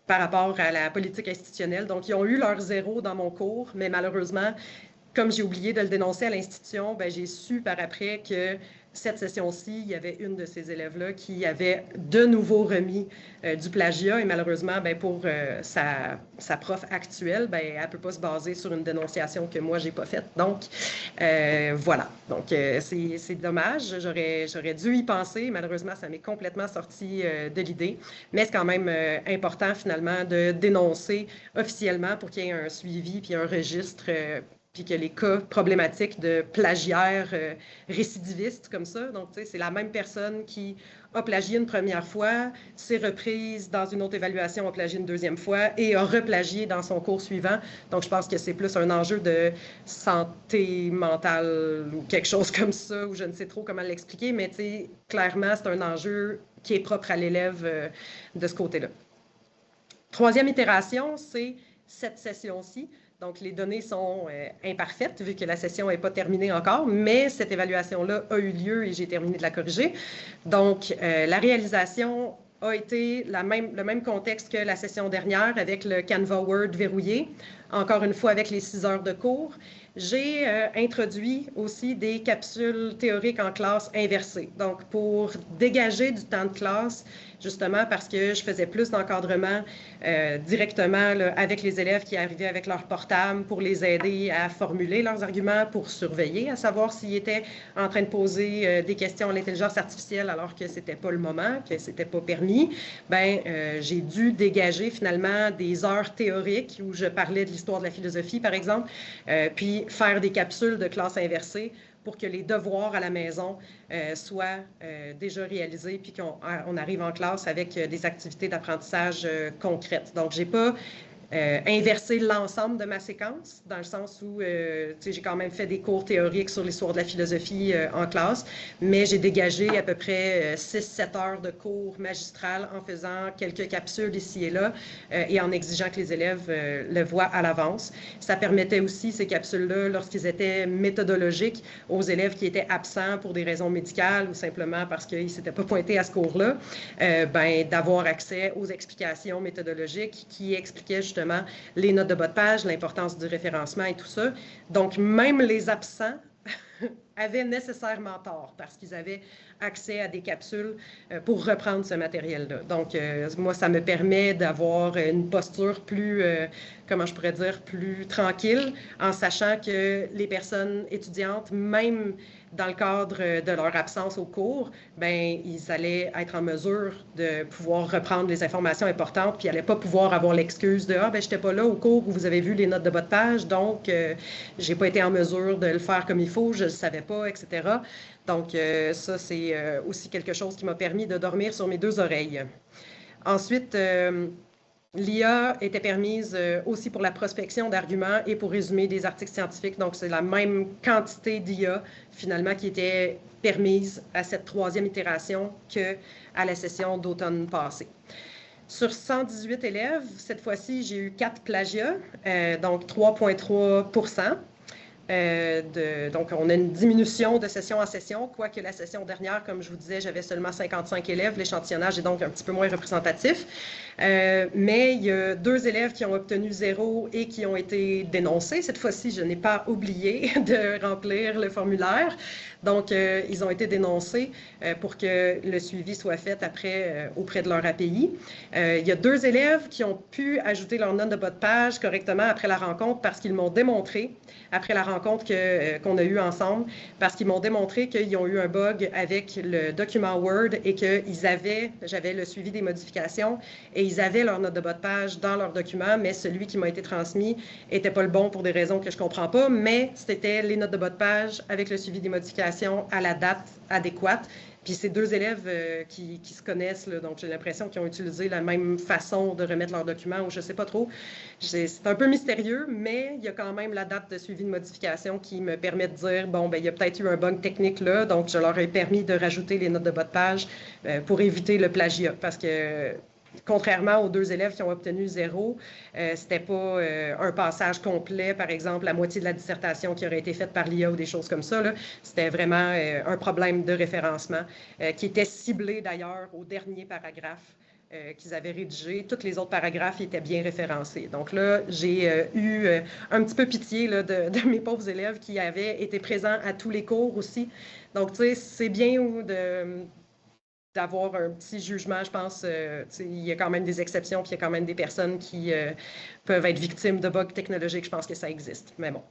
par rapport à la politique institutionnelle. Donc, ils ont eu leur 0 dans mon cours, mais malheureusement, comme j'ai oublié de le dénoncer à l'institution, ben, j'ai su par après que cette session-ci, il y avait une de ces élèves-là qui avait de nouveau remis du plagiat et malheureusement, ben, pour sa prof actuelle, ben, elle ne peut pas se baser sur une dénonciation que moi, je n'ai pas faite. Donc, voilà. Donc, c'est dommage. J'aurais dû y penser. Malheureusement, ça m'est complètement sorti de l'idée. Mais c'est quand même important, finalement, de dénoncer officiellement pour qu'il y ait un suivi puis un registre puis que les cas problématiques de plagiaires récidivistes comme ça, donc tu sais, c'est la même personne qui a plagié une première fois, s'est reprise dans une autre évaluation, a plagié une deuxième fois et a replagié dans son cours suivant. Donc, je pense que c'est plus un enjeu de santé mentale ou quelque chose comme ça, ou je ne sais trop comment l'expliquer, mais tu sais, clairement, c'est un enjeu qui est propre à l'élève de ce côté-là. Troisième itération, c'est cette session-ci. Donc, les données sont imparfaites vu que la session n'est pas terminée encore, mais cette évaluation-là a eu lieu et j'ai terminé de la corriger. Donc, la réalisation a été le même contexte que la session dernière avec le Canva Word verrouillé, encore une fois avec les 6 heures de cours. J'ai introduit aussi des capsules théoriques en classe inversées. Donc, pour dégager du temps de classe, justement parce que je faisais plus d'encadrement directement là, avec les élèves qui arrivaient avec leur portable pour les aider à formuler leurs arguments, pour surveiller, à savoir s'ils étaient en train de poser des questions à l'intelligence artificielle alors que ce n'était pas le moment, que ce n'était pas permis. J'ai dû dégager finalement des heures théoriques où je parlais de l'histoire de la philosophie, par exemple, puis faire des capsules de classe inversée pour que les devoirs à la maison soient déjà réalisés puis qu'on arrive en classe avec des activités d'apprentissage concrètes. Donc, je n'ai pas inverser l'ensemble de ma séquence, dans le sens où j'ai quand même fait des cours théoriques sur l'histoire de la philosophie en classe, mais j'ai dégagé à peu près 6-7 heures de cours magistral en faisant quelques capsules ici et là et en exigeant que les élèves le voient à l'avance. Ça permettait aussi, ces capsules-là, lorsqu'ils étaient méthodologiques, aux élèves qui étaient absents pour des raisons médicales ou simplement parce qu'ils ne s'étaient pas pointés à ce cours-là, d'avoir accès aux explications méthodologiques qui expliquaient justement les notes de bas de page, l'importance du référencement et tout ça. Donc, même les absents avaient nécessairement tort parce qu'ils avaient accès à des capsules pour reprendre ce matériel-là. Donc, moi, ça me permet d'avoir une posture plus, comment je pourrais dire, plus tranquille en sachant que les personnes étudiantes, même dans le cadre de leur absence au cours, ils allaient être en mesure de pouvoir reprendre les informations importantes, puis ils n'allaient pas pouvoir avoir l'excuse de « Ah, je n'étais pas là au cours où vous avez vu les notes de bas de page, donc je n'ai pas été en mesure de le faire comme il faut, je ne le savais pas, etc. » Donc, ça, c'est aussi quelque chose qui m'a permis de dormir sur mes 2 oreilles. Ensuite, l'IA était permise aussi pour la prospection d'arguments et pour résumer des articles scientifiques. Donc, c'est la même quantité d'IA, finalement, qui était permise à cette 3e itération qu'à la session d'automne passée. Sur 118 élèves, cette fois-ci, j'ai eu 4 plagiats, donc 3,3 %. Donc, on a une diminution de session en session, quoique la session dernière, comme je vous disais, j'avais seulement 55 élèves. L'échantillonnage est donc un petit peu moins représentatif. Mais il y a 2 élèves qui ont obtenu 0 et qui ont été dénoncés. Cette fois-ci, je n'ai pas oublié de remplir le formulaire. Donc, ils ont été dénoncés pour que le suivi soit fait après auprès de leur API. Il y a 2 élèves qui ont pu ajouter leur note de bas de page correctement après la rencontre parce qu'ils m'ont démontré, après la rencontre qu'on a eue ensemble, parce qu'ils m'ont démontré qu'ils ont eu un bug avec le document Word et j'avais le suivi des modifications et ils avaient leur note de bas de page dans leur document, mais celui qui m'a été transmis n'était pas le bon pour des raisons que je ne comprends pas, mais c'était les notes de bas de page avec le suivi des modifications à la date adéquate. Puis c'est 2 élèves qui se connaissent, là, donc j'ai l'impression qu'ils ont utilisé la même façon de remettre leurs documents, ou je ne sais pas trop. C'est un peu mystérieux, mais il y a quand même la date de suivi de modification qui me permet de dire, bon, il y a peut-être eu un bug technique là, donc je leur ai permis de rajouter les notes de bas de page pour éviter le plagiat, parce que contrairement aux 2 élèves qui ont obtenu 0, c'était pas un passage complet, par exemple, la moitié de la dissertation qui aurait été faite par l'IA ou des choses comme ça. C'était vraiment un problème de référencement qui était ciblé d'ailleurs au dernier paragraphe qu'ils avaient rédigé. Tous les autres paragraphes étaient bien référencés. Donc là, j'ai eu un petit peu pitié là, de mes pauvres élèves qui avaient été présents à tous les cours aussi. Donc, tu sais, c'est bien d'avoir un petit jugement, je pense. Il y a quand même des exceptions, puis il y a quand même des personnes qui peuvent être victimes de bugs technologiques. Je pense que ça existe, mais bon.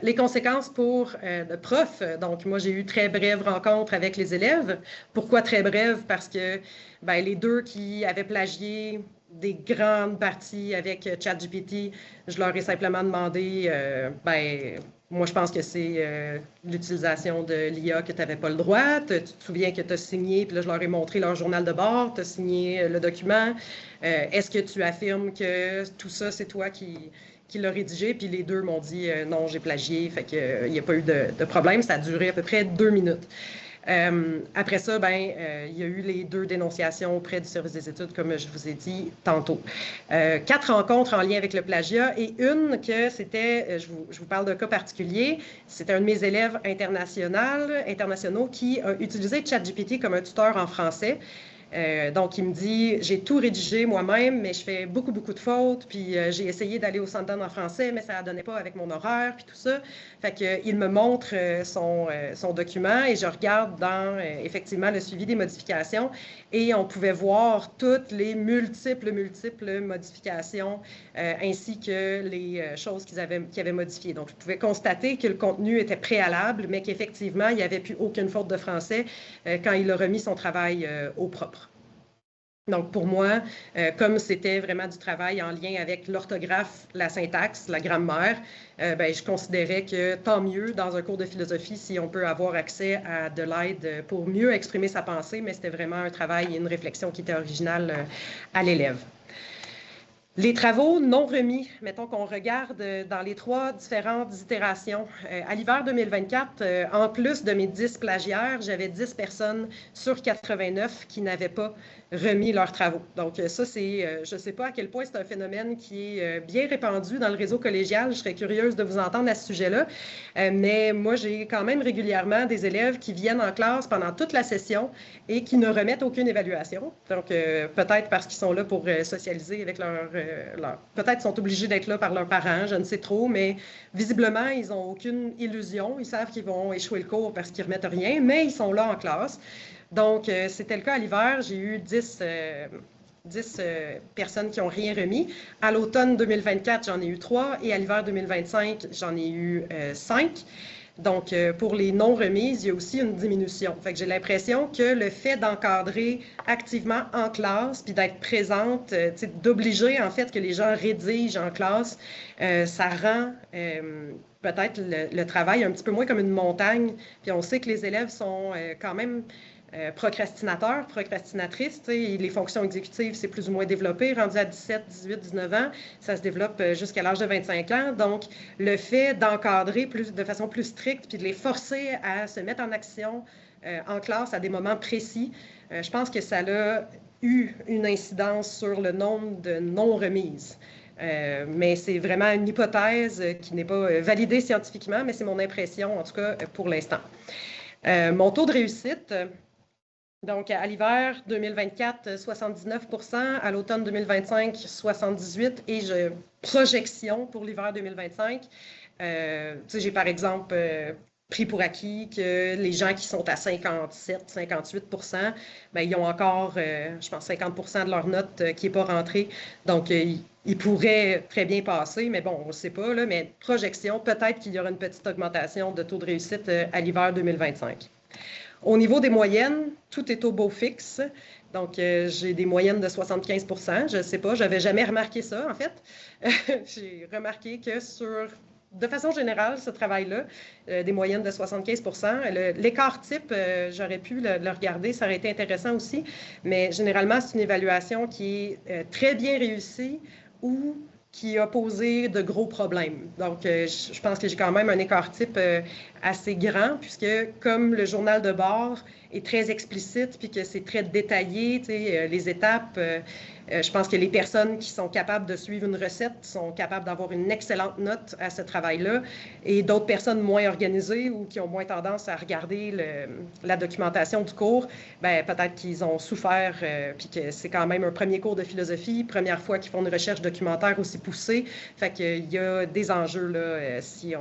Les conséquences pour le prof. Donc, moi, j'ai eu très brève rencontre avec les élèves. Pourquoi très brève? Parce que les 2 qui avaient plagié des grandes parties avec ChatGPT, je leur ai simplement demandé, moi, je pense que c'est l'utilisation de l'IA que tu n'avais pas le droit. Tu te souviens que tu as signé, puis là, je leur ai montré leur journal de bord, tu as signé le document. Est-ce que tu affirmes que tout ça, c'est toi qui l'a rédigé? Puis les 2 m'ont dit non, j'ai plagié, fait qu'il n'y a pas eu de problème. Ça a duré à peu près 2 minutes. Après ça, il y a eu les 2 dénonciations auprès du service des études, comme je vous ai dit tantôt. 4 rencontres en lien avec le plagiat et une que c'était, je vous parle d'un cas particulier, c'était un de mes élèves internationaux qui a utilisé ChatGPT comme un tuteur en français. Donc, il me dit, j'ai tout rédigé moi-même, mais je fais beaucoup, beaucoup de fautes, puis j'ai essayé d'aller au Sundance en français, mais ça ne donnait pas avec mon horaire, puis tout ça. Fait qu'il me montre son document et je regarde dans, effectivement, le suivi des modifications et on pouvait voir toutes les multiples modifications ainsi que les choses qu'ils avaient modifiées. Donc, je pouvais constater que le contenu était préalable, mais qu'effectivement, il n'y avait plus aucune faute de français quand il a remis son travail au propre. Donc, pour moi, comme c'était vraiment du travail en lien avec l'orthographe, la syntaxe, la grammaire, je considérais que tant mieux dans un cours de philosophie si on peut avoir accès à de l'aide pour mieux exprimer sa pensée, mais c'était vraiment un travail et une réflexion qui était originale à l'élève. Les travaux non remis, mettons qu'on regarde dans les 3 différentes itérations. À l'hiver 2024, en plus de mes 10 plagiaires, j'avais 10 personnes sur 89 qui n'avaient pas remis leurs travaux. Donc ça, je ne sais pas à quel point c'est un phénomène qui est bien répandu dans le réseau collégial. Je serais curieuse de vous entendre à ce sujet-là. Mais moi, j'ai quand même régulièrement des élèves qui viennent en classe pendant toute la session et qui ne remettent aucune évaluation. Donc peut-être parce qu'ils sont là pour socialiser avec peut-être sont obligés d'être là par leurs parents, je ne sais trop, mais visiblement, ils n'ont aucune illusion. Ils savent qu'ils vont échouer le cours parce qu'ils ne remettent rien, mais ils sont là en classe. Donc, c'était le cas à l'hiver. J'ai eu 10 personnes qui n'ont rien remis. À l'automne 2024, j'en ai eu 3 et à l'hiver 2025, j'en ai eu 5. Donc, pour les non-remises, il y a aussi une diminution. Fait que j'ai l'impression que le fait d'encadrer activement en classe, puis d'être présente, d'obliger en fait que les gens rédigent en classe, ça rend peut-être le travail un petit peu moins comme une montagne. Puis on sait que les élèves sont quand même procrastinateurs, procrastinatrices. Les fonctions exécutives, c'est plus ou moins développé. Rendu à 17, 18, 19 ans, ça se développe jusqu'à l'âge de 25 ans. Donc, le fait d'encadrer de façon plus stricte puis de les forcer à se mettre en action en classe à des moments précis, je pense que ça a eu une incidence sur le nombre de non-remises. Mais c'est vraiment une hypothèse qui n'est pas validée scientifiquement, mais c'est mon impression, en tout cas, pour l'instant. Mon taux de réussite... Donc, à l'hiver 2024, 79 %, à l'automne 2025, 78 % et projection pour l'hiver 2025. J'ai par exemple pris pour acquis que les gens qui sont à 57, 58 %, ils ont encore, je pense, 50 % de leur note qui n'est pas rentrée. Donc, ils pourraient très bien passer, mais bon, on ne sait pas, là, mais projection, peut-être qu'il y aura une petite augmentation de taux de réussite à l'hiver 2025. Au niveau des moyennes, tout est au beau fixe. Donc, j'ai des moyennes de 75 %. Je ne sais pas, je n'avais jamais remarqué ça, en fait. J'ai remarqué que de façon générale, ce travail-là, des moyennes de 75 %. L'écart type, j'aurais pu le regarder, ça aurait été intéressant aussi. Mais généralement, c'est une évaluation qui est très bien réussie ou qui a posé de gros problèmes. Donc, je pense que j'ai quand même un écart type assez grand, puisque comme le journal de bord est très explicite, puis que c'est très détaillé, les étapes, je pense que les personnes qui sont capables de suivre une recette sont capables d'avoir une excellente note à ce travail-là, et d'autres personnes moins organisées ou qui ont moins tendance à regarder la documentation du cours, peut-être qu'ils ont souffert, puis que c'est quand même un premier cours de philosophie, première fois qu'ils font une recherche documentaire aussi poussée. Fait qu'il y a des enjeux là, si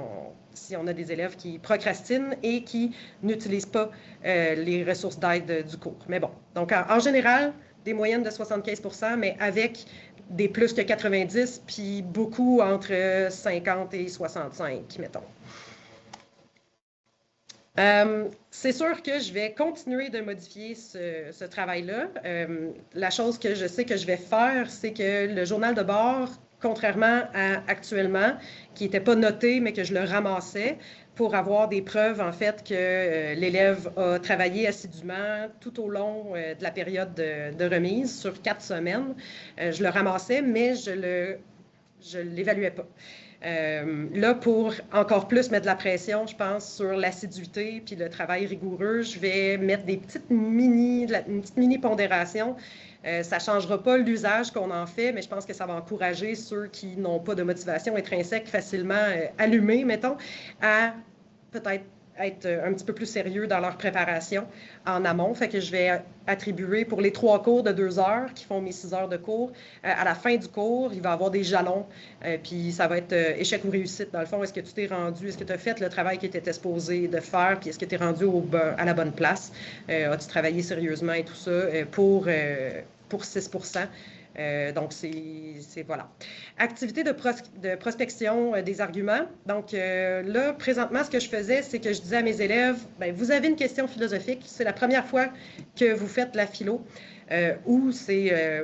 on a des élèves qui procrastinent et qui n'utilisent pas les ressources d'aide du cours. Mais bon, donc en général, des moyennes de 75 %, mais avec des plus que 90, puis beaucoup entre 50 et 65, mettons. C'est sûr que je vais continuer de modifier ce travail-là. La chose que je sais que je vais faire, c'est que le journal de bord, contrairement à actuellement, qui n'était pas noté, mais que je le ramassais pour avoir des preuves, en fait, que l'élève a travaillé assidûment tout au long de la période de remise, sur 4 semaines. Je le ramassais, mais je ne l'évaluais pas. Là, pour encore plus mettre de la pression, je pense, sur l'assiduité puis le travail rigoureux, je vais mettre une petite mini pondération. Ça ne changera pas l'usage qu'on en fait, mais je pense que ça va encourager ceux qui n'ont pas de motivation intrinsèque facilement allumée, mettons, à peut-être être un petit peu plus sérieux dans leur préparation en amont. Fait que je vais attribuer pour les 3 cours de 2 heures qui font mes 6 heures de cours. À la fin du cours, il va y avoir des jalons, puis ça va être échec ou réussite. Dans le fond, est-ce que tu t'es rendu, est-ce que tu as fait le travail qui était supposé de faire, puis est-ce que tu es rendu à la bonne place? As-tu travaillé sérieusement et tout ça pour 6%? Donc, voilà. Activité de prospection des arguments. Donc, là, présentement, ce que je faisais, c'est que je disais à mes élèves, bien, vous avez une question philosophique, c'est la première fois que vous faites la philo, ou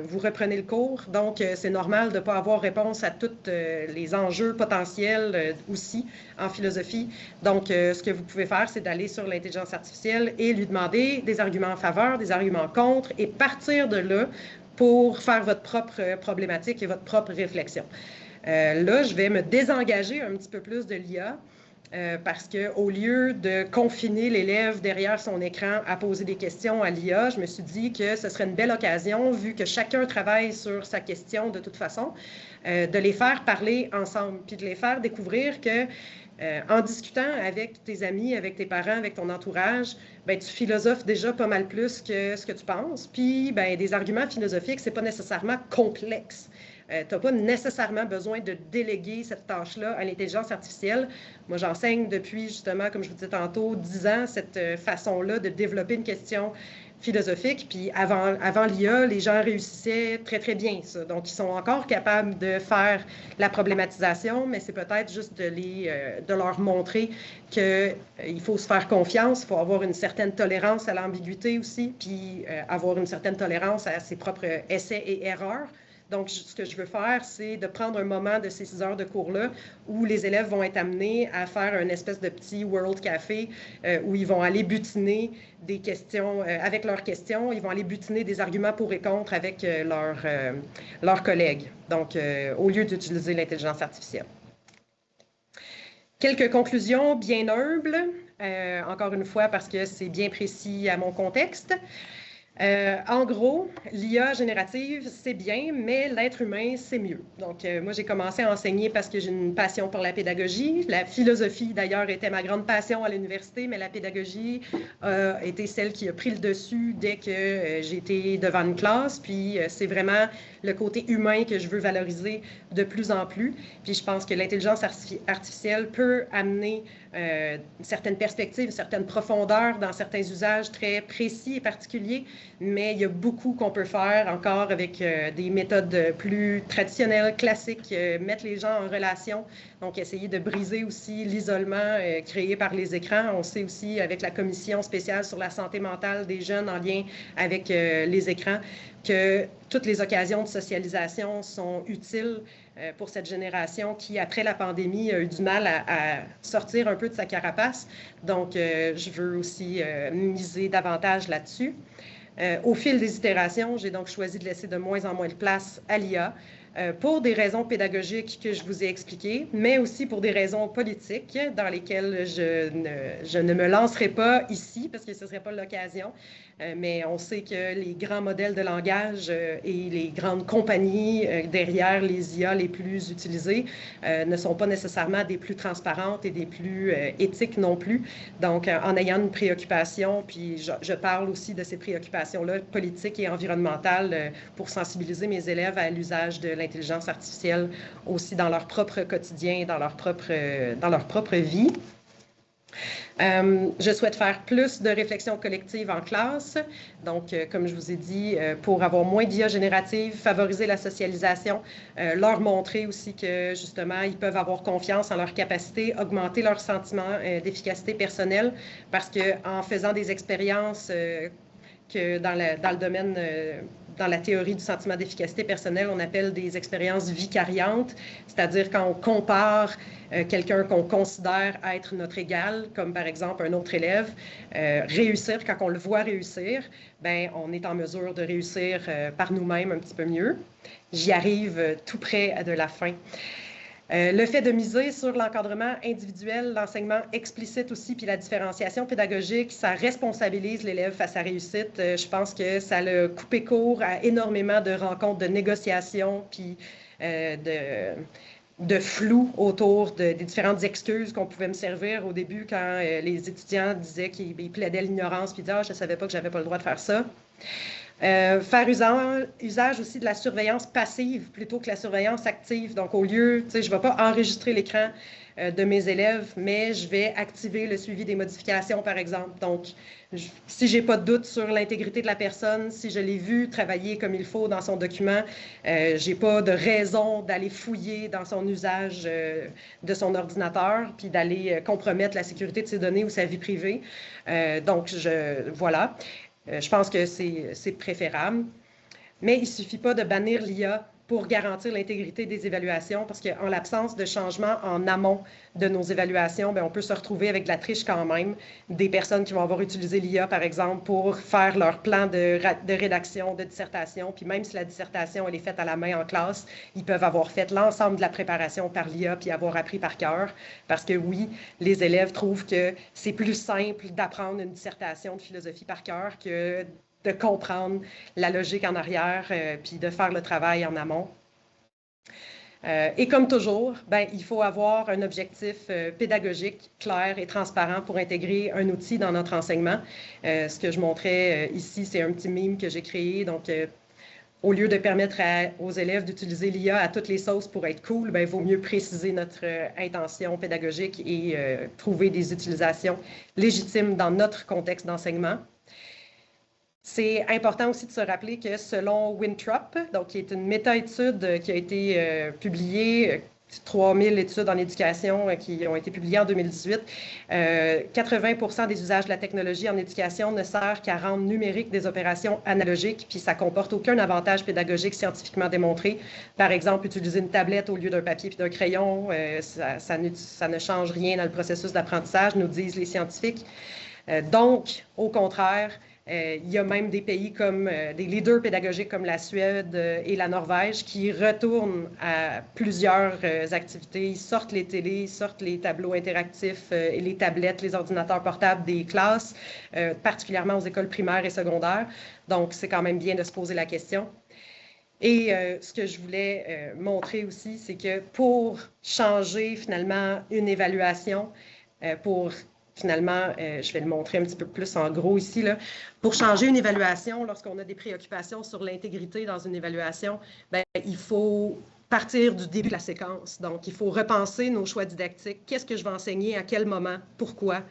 vous reprenez le cours. Donc, c'est normal de ne pas avoir réponse à tous les enjeux potentiels aussi en philosophie. Donc, ce que vous pouvez faire, c'est d'aller sur l'intelligence artificielle et lui demander des arguments en faveur, des arguments contre, et partir de là pour faire votre propre problématique et votre propre réflexion. Là, je vais me désengager un petit peu plus de l'IA parce qu'au lieu de confiner l'élève derrière son écran à poser des questions à l'IA, je me suis dit que ce serait une belle occasion, vu que chacun travaille sur sa question de toute façon, de les faire parler ensemble, puis de les faire découvrir que en discutant avec tes amis, avec tes parents, avec ton entourage, ben, tu philosophes déjà pas mal plus que ce que tu penses. Puis, ben, des arguments philosophiques, c'est pas nécessairement complexe. Tu n'as pas nécessairement besoin de déléguer cette tâche-là à l'intelligence artificielle. Moi, j'enseigne depuis, justement, comme je vous disais tantôt, 10 ans, cette façon-là de développer une question philosophique. Puis avant l'IA, les gens réussissaient très, très bien ça. Donc, ils sont encore capables de faire la problématisation, mais c'est peut-être juste de leur montrer qu'il faut se faire confiance, il faut avoir une certaine tolérance à l'ambiguïté aussi, puis avoir une certaine tolérance à ses propres essais et erreurs. Donc, ce que je veux faire, c'est de prendre un moment de ces 6 heures de cours-là où les élèves vont être amenés à faire une espèce de petit World Café où ils vont aller butiner des questions avec leurs questions. Ils vont aller butiner des arguments pour et contre avec leurs collègues. Donc, au lieu d'utiliser l'intelligence artificielle. Quelques conclusions bien humbles, encore une fois parce que c'est bien précis à mon contexte. En gros, l'IA générative, c'est bien, mais l'être humain, c'est mieux. Donc, moi, j'ai commencé à enseigner parce que j'ai une passion pour la pédagogie. La philosophie, d'ailleurs, était ma grande passion à l'université, mais la pédagogie a été celle qui a pris le dessus dès que j'étais devant une classe. Puis, c'est vraiment le côté humain que je veux valoriser de plus en plus. Puis, je pense que l'intelligence artificielle peut amener certaines perspectives, certaines profondeurs dans certains usages très précis et particuliers, mais il y a beaucoup qu'on peut faire encore avec des méthodes plus traditionnelles, classiques, mettre les gens en relation, donc essayer de briser aussi l'isolement créé par les écrans. On sait aussi avec la commission spéciale sur la santé mentale des jeunes en lien avec les écrans que toutes les occasions de socialisation sont utiles pour cette génération qui, après la pandémie, a eu du mal à sortir un peu de sa carapace. Donc, je veux aussi miser davantage là-dessus. Au fil des itérations, j'ai donc choisi de laisser de moins en moins de place à l'IA pour des raisons pédagogiques que je vous ai expliquées, mais aussi pour des raisons politiques dans lesquelles je ne me lancerai pas ici parce que ce ne serait pas l'occasion. Mais on sait que les grands modèles de langage et les grandes compagnies derrière les IA les plus utilisées ne sont pas nécessairement des plus transparentes et des plus éthiques non plus. Donc, en ayant une préoccupation, puis je parle aussi de ces préoccupations-là politiques et environnementales pour sensibiliser mes élèves à l'usage de l'intelligence artificielle aussi dans leur propre quotidien, dans leur propre vie. Je souhaite faire plus de réflexion collective en classe. Donc, comme je vous ai dit, pour avoir moins d'IA générative, favoriser la socialisation, leur montrer aussi que, justement, ils peuvent avoir confiance en leur capacité, augmenter leur sentiment d'efficacité personnelle, parce qu'en faisant des expériences que dans le domaine, dans la théorie du sentiment d'efficacité personnelle, on appelle des expériences vicariantes, c'est-à-dire quand on compare quelqu'un qu'on considère être notre égal, comme par exemple un autre élève, réussir, quand on le voit réussir, ben, on est en mesure de réussir par nous-mêmes un petit peu mieux. J'y arrive tout près de la fin. Le fait de miser sur l'encadrement individuel, l'enseignement explicite aussi, puis la différenciation pédagogique, ça responsabilise l'élève face à réussite. Je pense que ça l'a coupé court à énormément de rencontres de négociations, puis de flou autour des différentes excuses qu'on pouvait me servir au début quand les étudiants disaient qu'ils plaidaient l'ignorance puis disaient « Ah, je ne savais pas que je n'avais pas le droit de faire ça ». Faire usage aussi de la surveillance passive plutôt que la surveillance active. Donc, au lieu, je ne vais pas enregistrer l'écran de mes élèves, mais je vais activer le suivi des modifications, par exemple. Donc, si je n'ai pas de doute sur l'intégrité de la personne, si je l'ai vu travailler comme il faut dans son document, je n'ai pas de raison d'aller fouiller dans son usage de son ordinateur, puis d'aller compromettre la sécurité de ses données ou sa vie privée. Donc, voilà. Je pense que c'est préférable. Mais il ne suffit pas de bannir l'IA pour garantir l'intégrité des évaluations, parce qu'en l'absence de changement en amont de nos évaluations, bien, on peut se retrouver avec de la triche quand même. Des personnes qui vont avoir utilisé l'IA, par exemple, pour faire leur plan de rédaction de dissertation, puis même si la dissertation elle est faite à la main en classe, ils peuvent avoir fait l'ensemble de la préparation par l'IA, puis avoir appris par cœur, parce que oui, les élèves trouvent que c'est plus simple d'apprendre une dissertation de philosophie par cœur que de comprendre la logique en arrière, puis de faire le travail en amont. Et comme toujours, ben, il faut avoir un objectif pédagogique clair et transparent pour intégrer un outil dans notre enseignement. Ce que je montrais ici, c'est un petit meme que j'ai créé. Donc, au lieu de permettre aux élèves d'utiliser l'IA à toutes les sauces pour être cool, ben, il vaut mieux préciser notre intention pédagogique et trouver des utilisations légitimes dans notre contexte d'enseignement. C'est important aussi de se rappeler que selon Winthrop, donc qui est une méta-étude qui a été publiée, 3000 études en éducation qui ont été publiées en 2018, 80% des usages de la technologie en éducation ne sert qu'à rendre numérique des opérations analogiques, puis ça comporte aucun avantage pédagogique scientifiquement démontré. Par exemple, utiliser une tablette au lieu d'un papier puis d'un crayon, ça ne change rien dans le processus d'apprentissage, nous disent les scientifiques. Donc, au contraire, il y a même des pays comme des leaders pédagogiques comme la Suède et la Norvège qui retournent à plusieurs activités. Ils sortent les télés, ils sortent les tableaux interactifs et les tablettes, les ordinateurs portables des classes, particulièrement aux écoles primaires et secondaires. Donc, c'est quand même bien de se poser la question. Et ce que je voulais montrer aussi, c'est que pour changer finalement une évaluation, finalement, je vais le montrer un petit peu plus en gros ici, là. Pour changer une évaluation, lorsqu'on a des préoccupations sur l'intégrité dans une évaluation, bien, il faut partir du début de la séquence. Donc, il faut repenser nos choix didactiques. Qu'est-ce que je vais enseigner, à quel moment, pourquoi,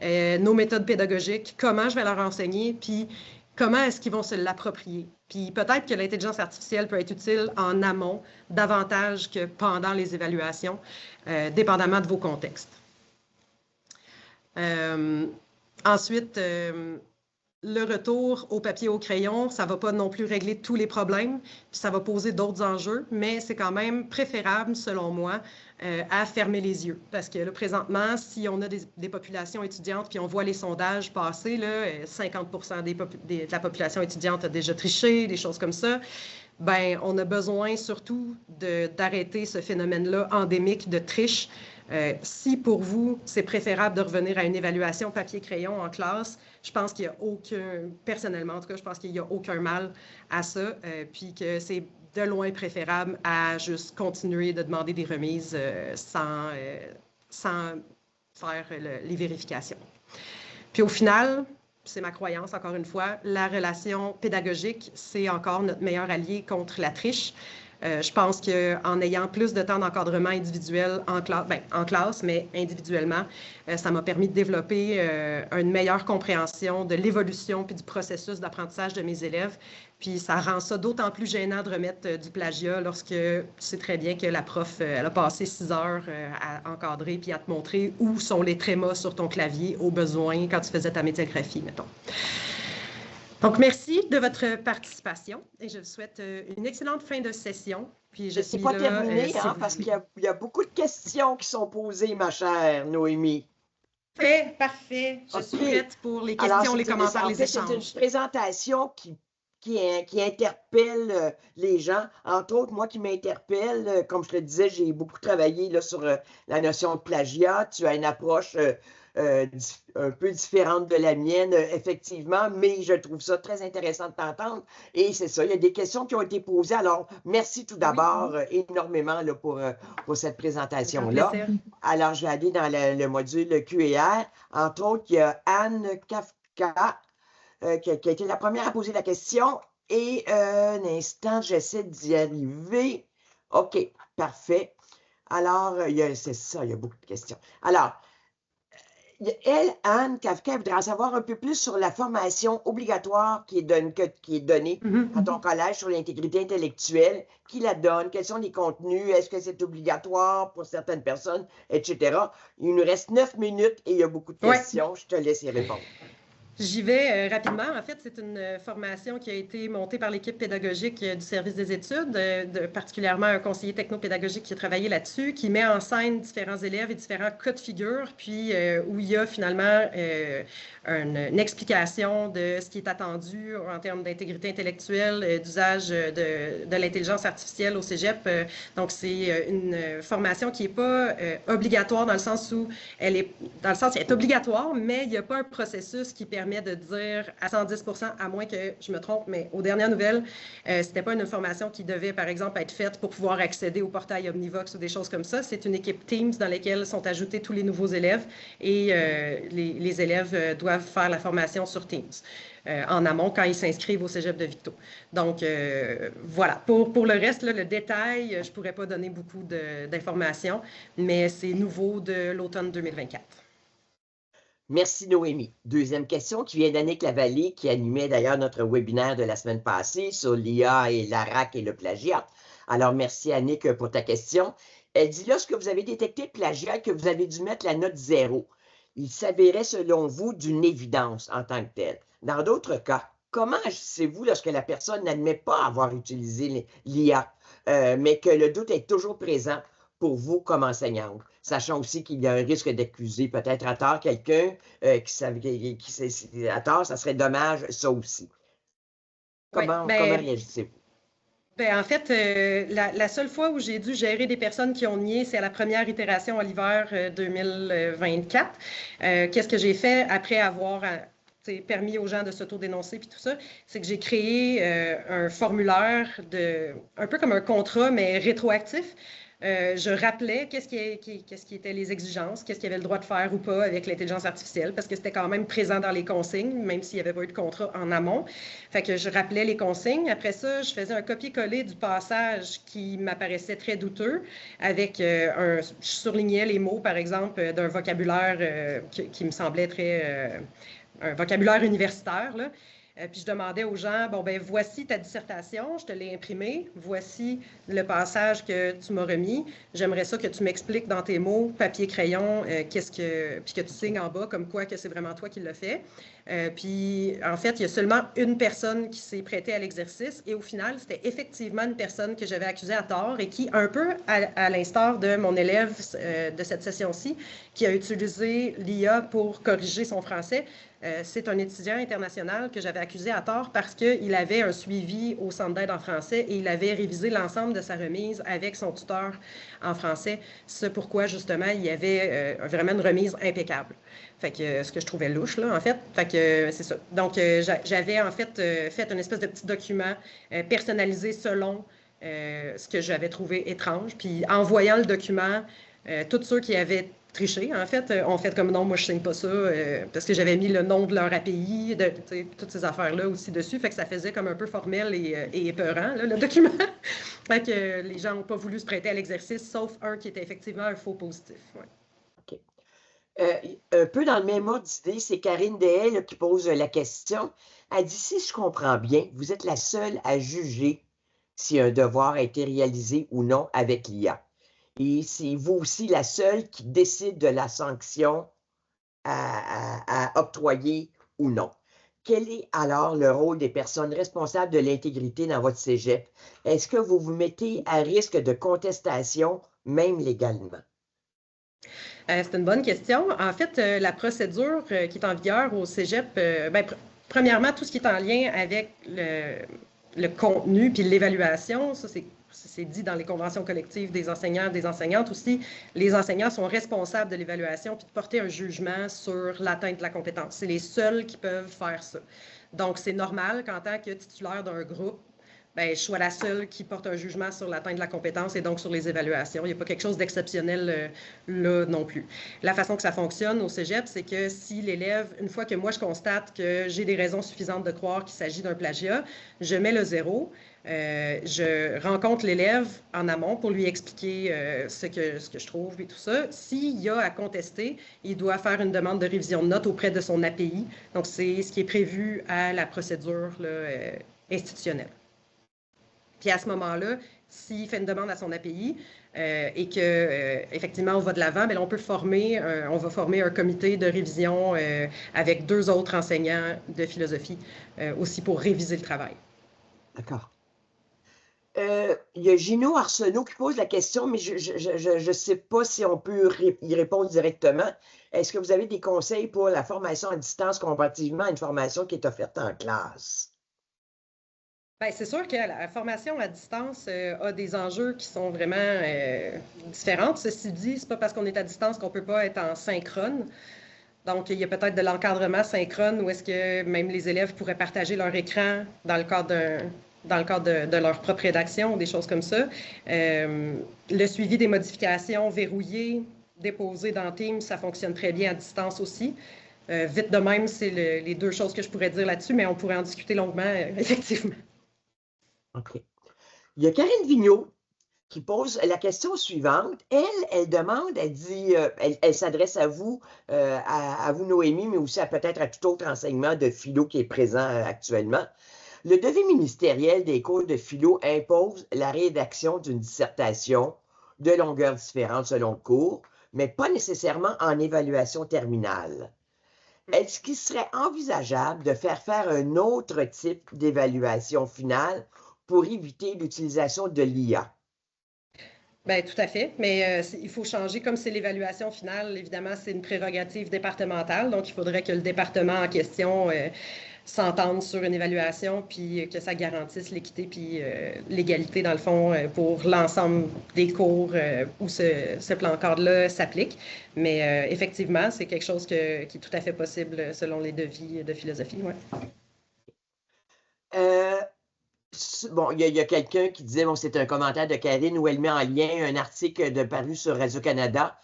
nos méthodes pédagogiques, comment je vais leur enseigner, puis comment est-ce qu'ils vont se l'approprier. Puis peut-être que l'intelligence artificielle peut être utile en amont davantage que pendant les évaluations, dépendamment de vos contextes. Ensuite, le retour au papier au crayon, ça ne va pas non plus régler tous les problèmes, puis ça va poser d'autres enjeux, mais c'est quand même préférable, selon moi, à fermer les yeux. Parce que là, présentement, si on a des populations étudiantes, puis on voit les sondages passer, là, 50% de la population étudiante a déjà triché, des choses comme ça, ben, on a besoin surtout d'arrêter ce phénomène-là endémique de triche. Si pour vous, c'est préférable de revenir à une évaluation papier-crayon en classe, je pense qu'il n'y a personnellement en tout cas, je pense qu'il n'y a aucun mal à ça, puis que c'est de loin préférable à juste continuer de demander des remises sans faire les vérifications. Puis au final, c'est ma croyance, encore une fois, la relation pédagogique, c'est encore notre meilleur allié contre la triche. Je pense qu'en ayant plus de temps d'encadrement individuel en classe, mais individuellement, ça m'a permis de développer une meilleure compréhension de l'évolution puis du processus d'apprentissage de mes élèves. Puis ça rend ça d'autant plus gênant de remettre du plagiat lorsque tu sais très bien que la prof, elle a passé 6 heures à encadrer puis à te montrer où sont les trémas sur ton clavier au besoin quand tu faisais ta médiagraphie, mettons. Donc, merci de votre participation et je vous souhaite une excellente fin de session. Puis je suis pas là, terminé, parce qu'il y a beaucoup de questions qui sont posées, ma chère Noémie. Parfait. Je suis prête pour les questions, les commentaires, les échanges. C'est une présentation qui interpelle les gens. Entre autres, moi qui m'interpelle, comme je te disais, j'ai beaucoup travaillé là, sur la notion de plagiat. Tu as une approche un peu différente de la mienne, effectivement, mais je trouve ça très intéressant de t'entendre. Et c'est ça, il y a des questions qui ont été posées. Alors, merci tout d'abord énormément là, pour cette présentation-là. Alors, je vais aller dans le module Q&R. Entre autres, il y a Anne Kafka qui a été la première à poser la question. Et un instant, j'essaie d'y arriver. OK, parfait. Alors, c'est ça, il y a beaucoup de questions. Alors, elle, Anne Kafka, voudrait en savoir un peu plus sur la formation obligatoire qui est donnée à ton collège sur l'intégrité intellectuelle. Qui la donne? Quels sont les contenus? Est-ce que c'est obligatoire pour certaines personnes, etc. Il nous reste 9 minutes et il y a beaucoup de questions. Je te laisse y répondre. J'y vais rapidement. En fait, c'est une formation qui a été montée par l'équipe pédagogique du service des études, particulièrement un conseiller technopédagogique qui a travaillé là-dessus, qui met en scène différents élèves et différents cas de figure, puis où il y a finalement une explication de ce qui est attendu en termes d'intégrité intellectuelle, d'usage de l'intelligence artificielle au cégep. Donc, c'est une formation qui n'est pas obligatoire dans le sens où elle est obligatoire, mais il n'y a pas un processus qui permet de dire à 110%, à moins que je me trompe, mais aux dernières nouvelles, c'était pas une formation qui devait, par exemple, être faite pour pouvoir accéder au portail Omnivox ou des choses comme ça. C'est une équipe Teams dans laquelle sont ajoutés tous les nouveaux élèves et les élèves doivent faire la formation sur Teams en amont quand ils s'inscrivent au cégep de Victo. Donc, voilà. Pour le reste, là, le détail, je ne pourrais pas donner beaucoup d'informations, mais c'est nouveau de l'automne 2024. Merci, Noémie. Deuxième question qui vient d'Annick Lavallée, qui animait d'ailleurs notre webinaire de la semaine passée sur l'IA et l'ARAC et le plagiat. Alors, merci, Annick, pour ta question. Elle dit, lorsque vous avez détecté le plagiat, que vous avez dû mettre la note 0, il s'avérait, selon vous, d'une évidence en tant que telle. Dans d'autres cas, comment agissez-vous lorsque la personne n'admet pas avoir utilisé l'IA, mais que le doute est toujours présent pour vous comme enseignante, sachant aussi qu'il y a un risque d'accuser peut-être à tort quelqu'un qui à tort, ça serait dommage, ça aussi. Comment réagissez-vous? En fait, la seule fois où j'ai dû gérer des personnes qui ont nié, c'est à la première itération à l'hiver 2024. Qu'est-ce que j'ai fait après avoir permis aux gens de s'auto-dénoncer puis tout ça, c'est que j'ai créé un formulaire un peu comme un contrat, mais rétroactif. Je rappelais qu'est-ce qui était les exigences, qu'est-ce qu'il y avait le droit de faire ou pas avec l'intelligence artificielle, parce que c'était quand même présent dans les consignes, même s'il n'y avait pas eu de contrat en amont. Fait que je rappelais les consignes. Après ça, je faisais un copier-coller du passage qui m'apparaissait très douteux, avec je surlignais les mots, par exemple, d'un vocabulaire qui me semblait très... un vocabulaire universitaire, là. Puis je demandais aux gens, bon, ben voici ta dissertation, je te l'ai imprimée, voici le passage que tu m'as remis. J'aimerais ça que tu m'expliques dans tes mots, papier, crayon, puis que tu signes en bas comme quoi que c'est vraiment toi qui l'as fait. Puis en fait, il y a seulement une personne qui s'est prêtée à l'exercice et au final, c'était effectivement une personne que j'avais accusée à tort et qui, un peu à l'instar de mon élève de cette session-ci, qui a utilisé l'IA pour corriger son français, c'est un étudiant international que j'avais accusé à tort parce qu'il avait un suivi au centre d'aide en français et il avait révisé l'ensemble de sa remise avec son tuteur en français. C'est pourquoi, justement, il y avait vraiment une remise impeccable. Fait que ce que je trouvais louche, là, en fait. Fait que c'est ça. Donc, j'avais, en fait, fait une espèce de petit document personnalisé selon ce que j'avais trouvé étrange. Puis, en voyant le document, tous ceux qui avaient triché, en fait, ont fait comme non, moi je signe pas ça, parce que j'avais mis le nom de leur API, toutes ces affaires-là aussi dessus, fait que ça faisait comme un peu formel et épeurant, là, le document. Fait que les gens n'ont pas voulu se prêter à l'exercice, sauf un qui était effectivement un faux positif. Ouais. OK. Un peu dans le même ordre d'idée, c'est Karine Dehaye qui pose la question. Elle dit, si je comprends bien, vous êtes la seule à juger si un devoir a été réalisé ou non avec l'IA. Et c'est vous aussi la seule qui décide de la sanction à octroyer ou non. Quel est alors le rôle des personnes responsables de l'intégrité dans votre cégep? Est-ce que vous vous mettez à risque de contestation, même légalement? C'est une bonne question. En fait, la procédure qui est en vigueur au cégep, premièrement, tout ce qui est en lien avec le contenu puis l'évaluation, ça, c'est c'est dit dans les conventions collectives des enseignants, des enseignantes aussi, les enseignants sont responsables de l'évaluation puis de porter un jugement sur l'atteinte de la compétence. C'est les seuls qui peuvent faire ça. Donc, c'est normal qu'en tant que titulaire d'un groupe, ben, je sois la seule qui porte un jugement sur l'atteinte de la compétence et donc sur les évaluations. Il n'y a pas quelque chose d'exceptionnel là non plus. La façon que ça fonctionne au cégep, c'est que si l'élève, une fois que moi je constate que j'ai des raisons suffisantes de croire qu'il s'agit d'un plagiat, je mets le 0. Je rencontre l'élève en amont pour lui expliquer ce que je trouve et tout ça. S'il y a à contester, il doit faire une demande de révision de notes auprès de son API. Donc, c'est ce qui est prévu à la procédure là, institutionnelle. Puis à ce moment-là, s'il fait une demande à son API et qu'effectivement on va de l'avant, bien, on va former un comité de révision avec 2 autres enseignants de philosophie aussi pour réviser le travail. D'accord. Il y a Gino Arsenault qui pose la question, mais je ne sais pas si on peut y répondre directement. Est-ce que vous avez des conseils pour la formation à distance comparativement à une formation qui est offerte en classe? Bien, c'est sûr que la formation à distance a des enjeux qui sont vraiment différents. Ceci dit, ce n'est pas parce qu'on est à distance qu'on ne peut pas être en synchrone. Donc, il y a peut-être de l'encadrement synchrone où est-ce que même les élèves pourraient partager leur écran dans le cadre de leur propre rédaction ou des choses comme ça. Le suivi des modifications verrouillées, déposées dans Teams, ça fonctionne très bien à distance aussi. Vite de même, c'est les 2 choses que je pourrais dire là-dessus, mais on pourrait en discuter longuement, effectivement. OK. Il y a Karine Vigneault qui pose la question suivante. Elle demande, elle dit, elle s'adresse à vous, à vous Noémie, mais aussi peut-être à tout autre enseignement de philo qui est présent actuellement. Le devis ministériel des cours de philo impose la rédaction d'une dissertation de longueur différente selon le cours, mais pas nécessairement en évaluation terminale. Est-ce qu'il serait envisageable de faire un autre type d'évaluation finale pour éviter l'utilisation de l'IA? Bien, tout à fait, mais il faut changer, comme c'est l'évaluation finale, évidemment, c'est une prérogative départementale, donc il faudrait que le département en question s'entende sur une évaluation, puis que ça garantisse l'équité puis l'égalité, dans le fond, pour l'ensemble des cours où ce plan cadre-là s'applique. Mais effectivement, c'est quelque chose qui est tout à fait possible selon les devis de philosophie, ouais. Bon, il y a quelqu'un qui disait, bon, c'est un commentaire de Karine où elle met en lien un article paru sur Radio-Canada.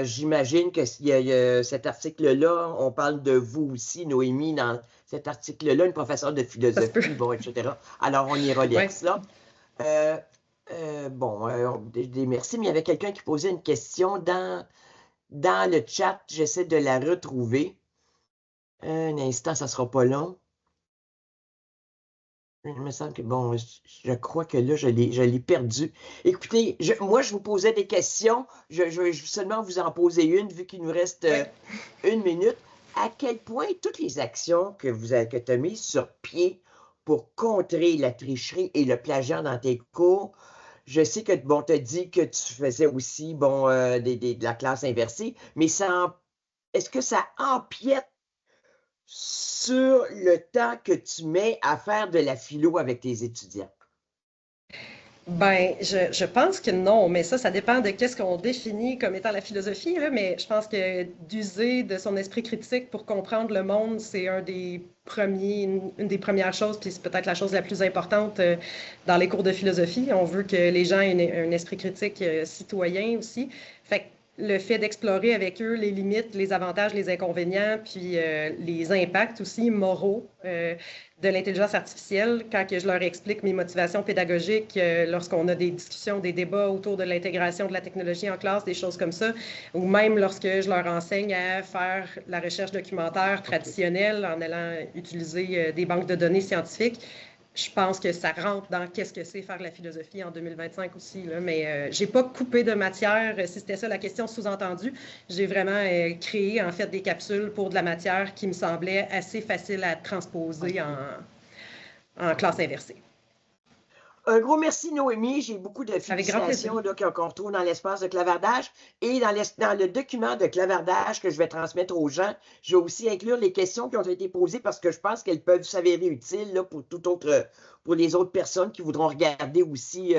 J'imagine que cet article-là, on parle de vous aussi, Noémie, dans cet article-là, une professeure de philosophie, bon, etc. Alors, on ira lire ça. Merci, mais il y avait quelqu'un qui posait une question dans le chat. J'essaie de la retrouver. Un instant, ça ne sera pas long. Il me semble que, bon, je crois que là, je l'ai perdu. Écoutez, moi, je vous posais des questions. Je vais seulement vous en poser une, vu qu'il nous reste 1 minute. À quel point toutes les actions que tu as mises sur pied pour contrer la tricherie et le plagiat dans tes cours, je sais que, bon, tu as dit que tu faisais aussi, bon, de la classe inversée, mais est-ce que ça empiète sur le temps que tu mets à faire de la philo avec tes étudiants? Ben, je pense que non, mais ça dépend de qu'est-ce qu'on définit comme étant la philosophie, là, mais je pense que d'user de son esprit critique pour comprendre le monde, c'est une des premières choses, puis c'est peut-être la chose la plus importante dans les cours de philosophie. On veut que les gens aient un esprit critique citoyen aussi. Fait que le fait d'explorer avec eux les limites, les avantages, les inconvénients, puis les impacts aussi moraux de l'intelligence artificielle, quand que je leur explique mes motivations pédagogiques, lorsqu'on a des discussions, des débats autour de l'intégration de la technologie en classe, des choses comme ça, ou même lorsque je leur enseigne à faire la recherche documentaire traditionnelle en allant utiliser des banques de données scientifiques. Je pense que ça rentre dans qu'est-ce que c'est faire de la philosophie en 2025 aussi. Là. Mais je n'ai pas coupé de matière, si c'était ça la question sous-entendue. J'ai vraiment créé en fait des capsules pour de la matière qui me semblait assez facile à transposer en classe inversée. Un gros merci, Noémie. J'ai beaucoup de félicitations qu'on retrouve dans l'espace de clavardage. Et dans le document de clavardage que je vais transmettre aux gens, je vais aussi inclure les questions qui ont été posées parce que je pense qu'elles peuvent s'avérer utiles là, pour tout autre pour les autres personnes qui voudront regarder aussi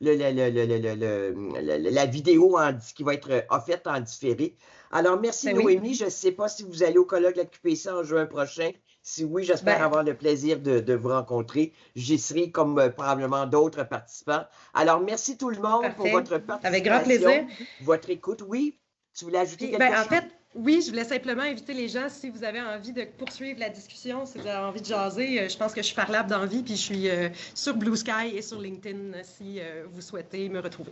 la vidéo qui va être offerte en différé. Alors, merci Ben Noémie. oui. Je ne sais pas si vous allez au colloque de la QPC en juin prochain. Si oui, j'espère Ben, avoir le plaisir de vous rencontrer. J'y serai comme probablement d'autres participants. Alors, merci tout le monde pour parfait. votre Avec grand plaisir. participation, votre écoute. Oui, tu voulais ajouter Puis, quelque en chose? fait, oui, je voulais simplement inviter les gens, si vous avez envie de poursuivre la discussion, si vous avez envie de jaser, je pense que je suis parlable dans la vie, puis je suis sur Blue Sky et sur LinkedIn si vous souhaitez me retrouver.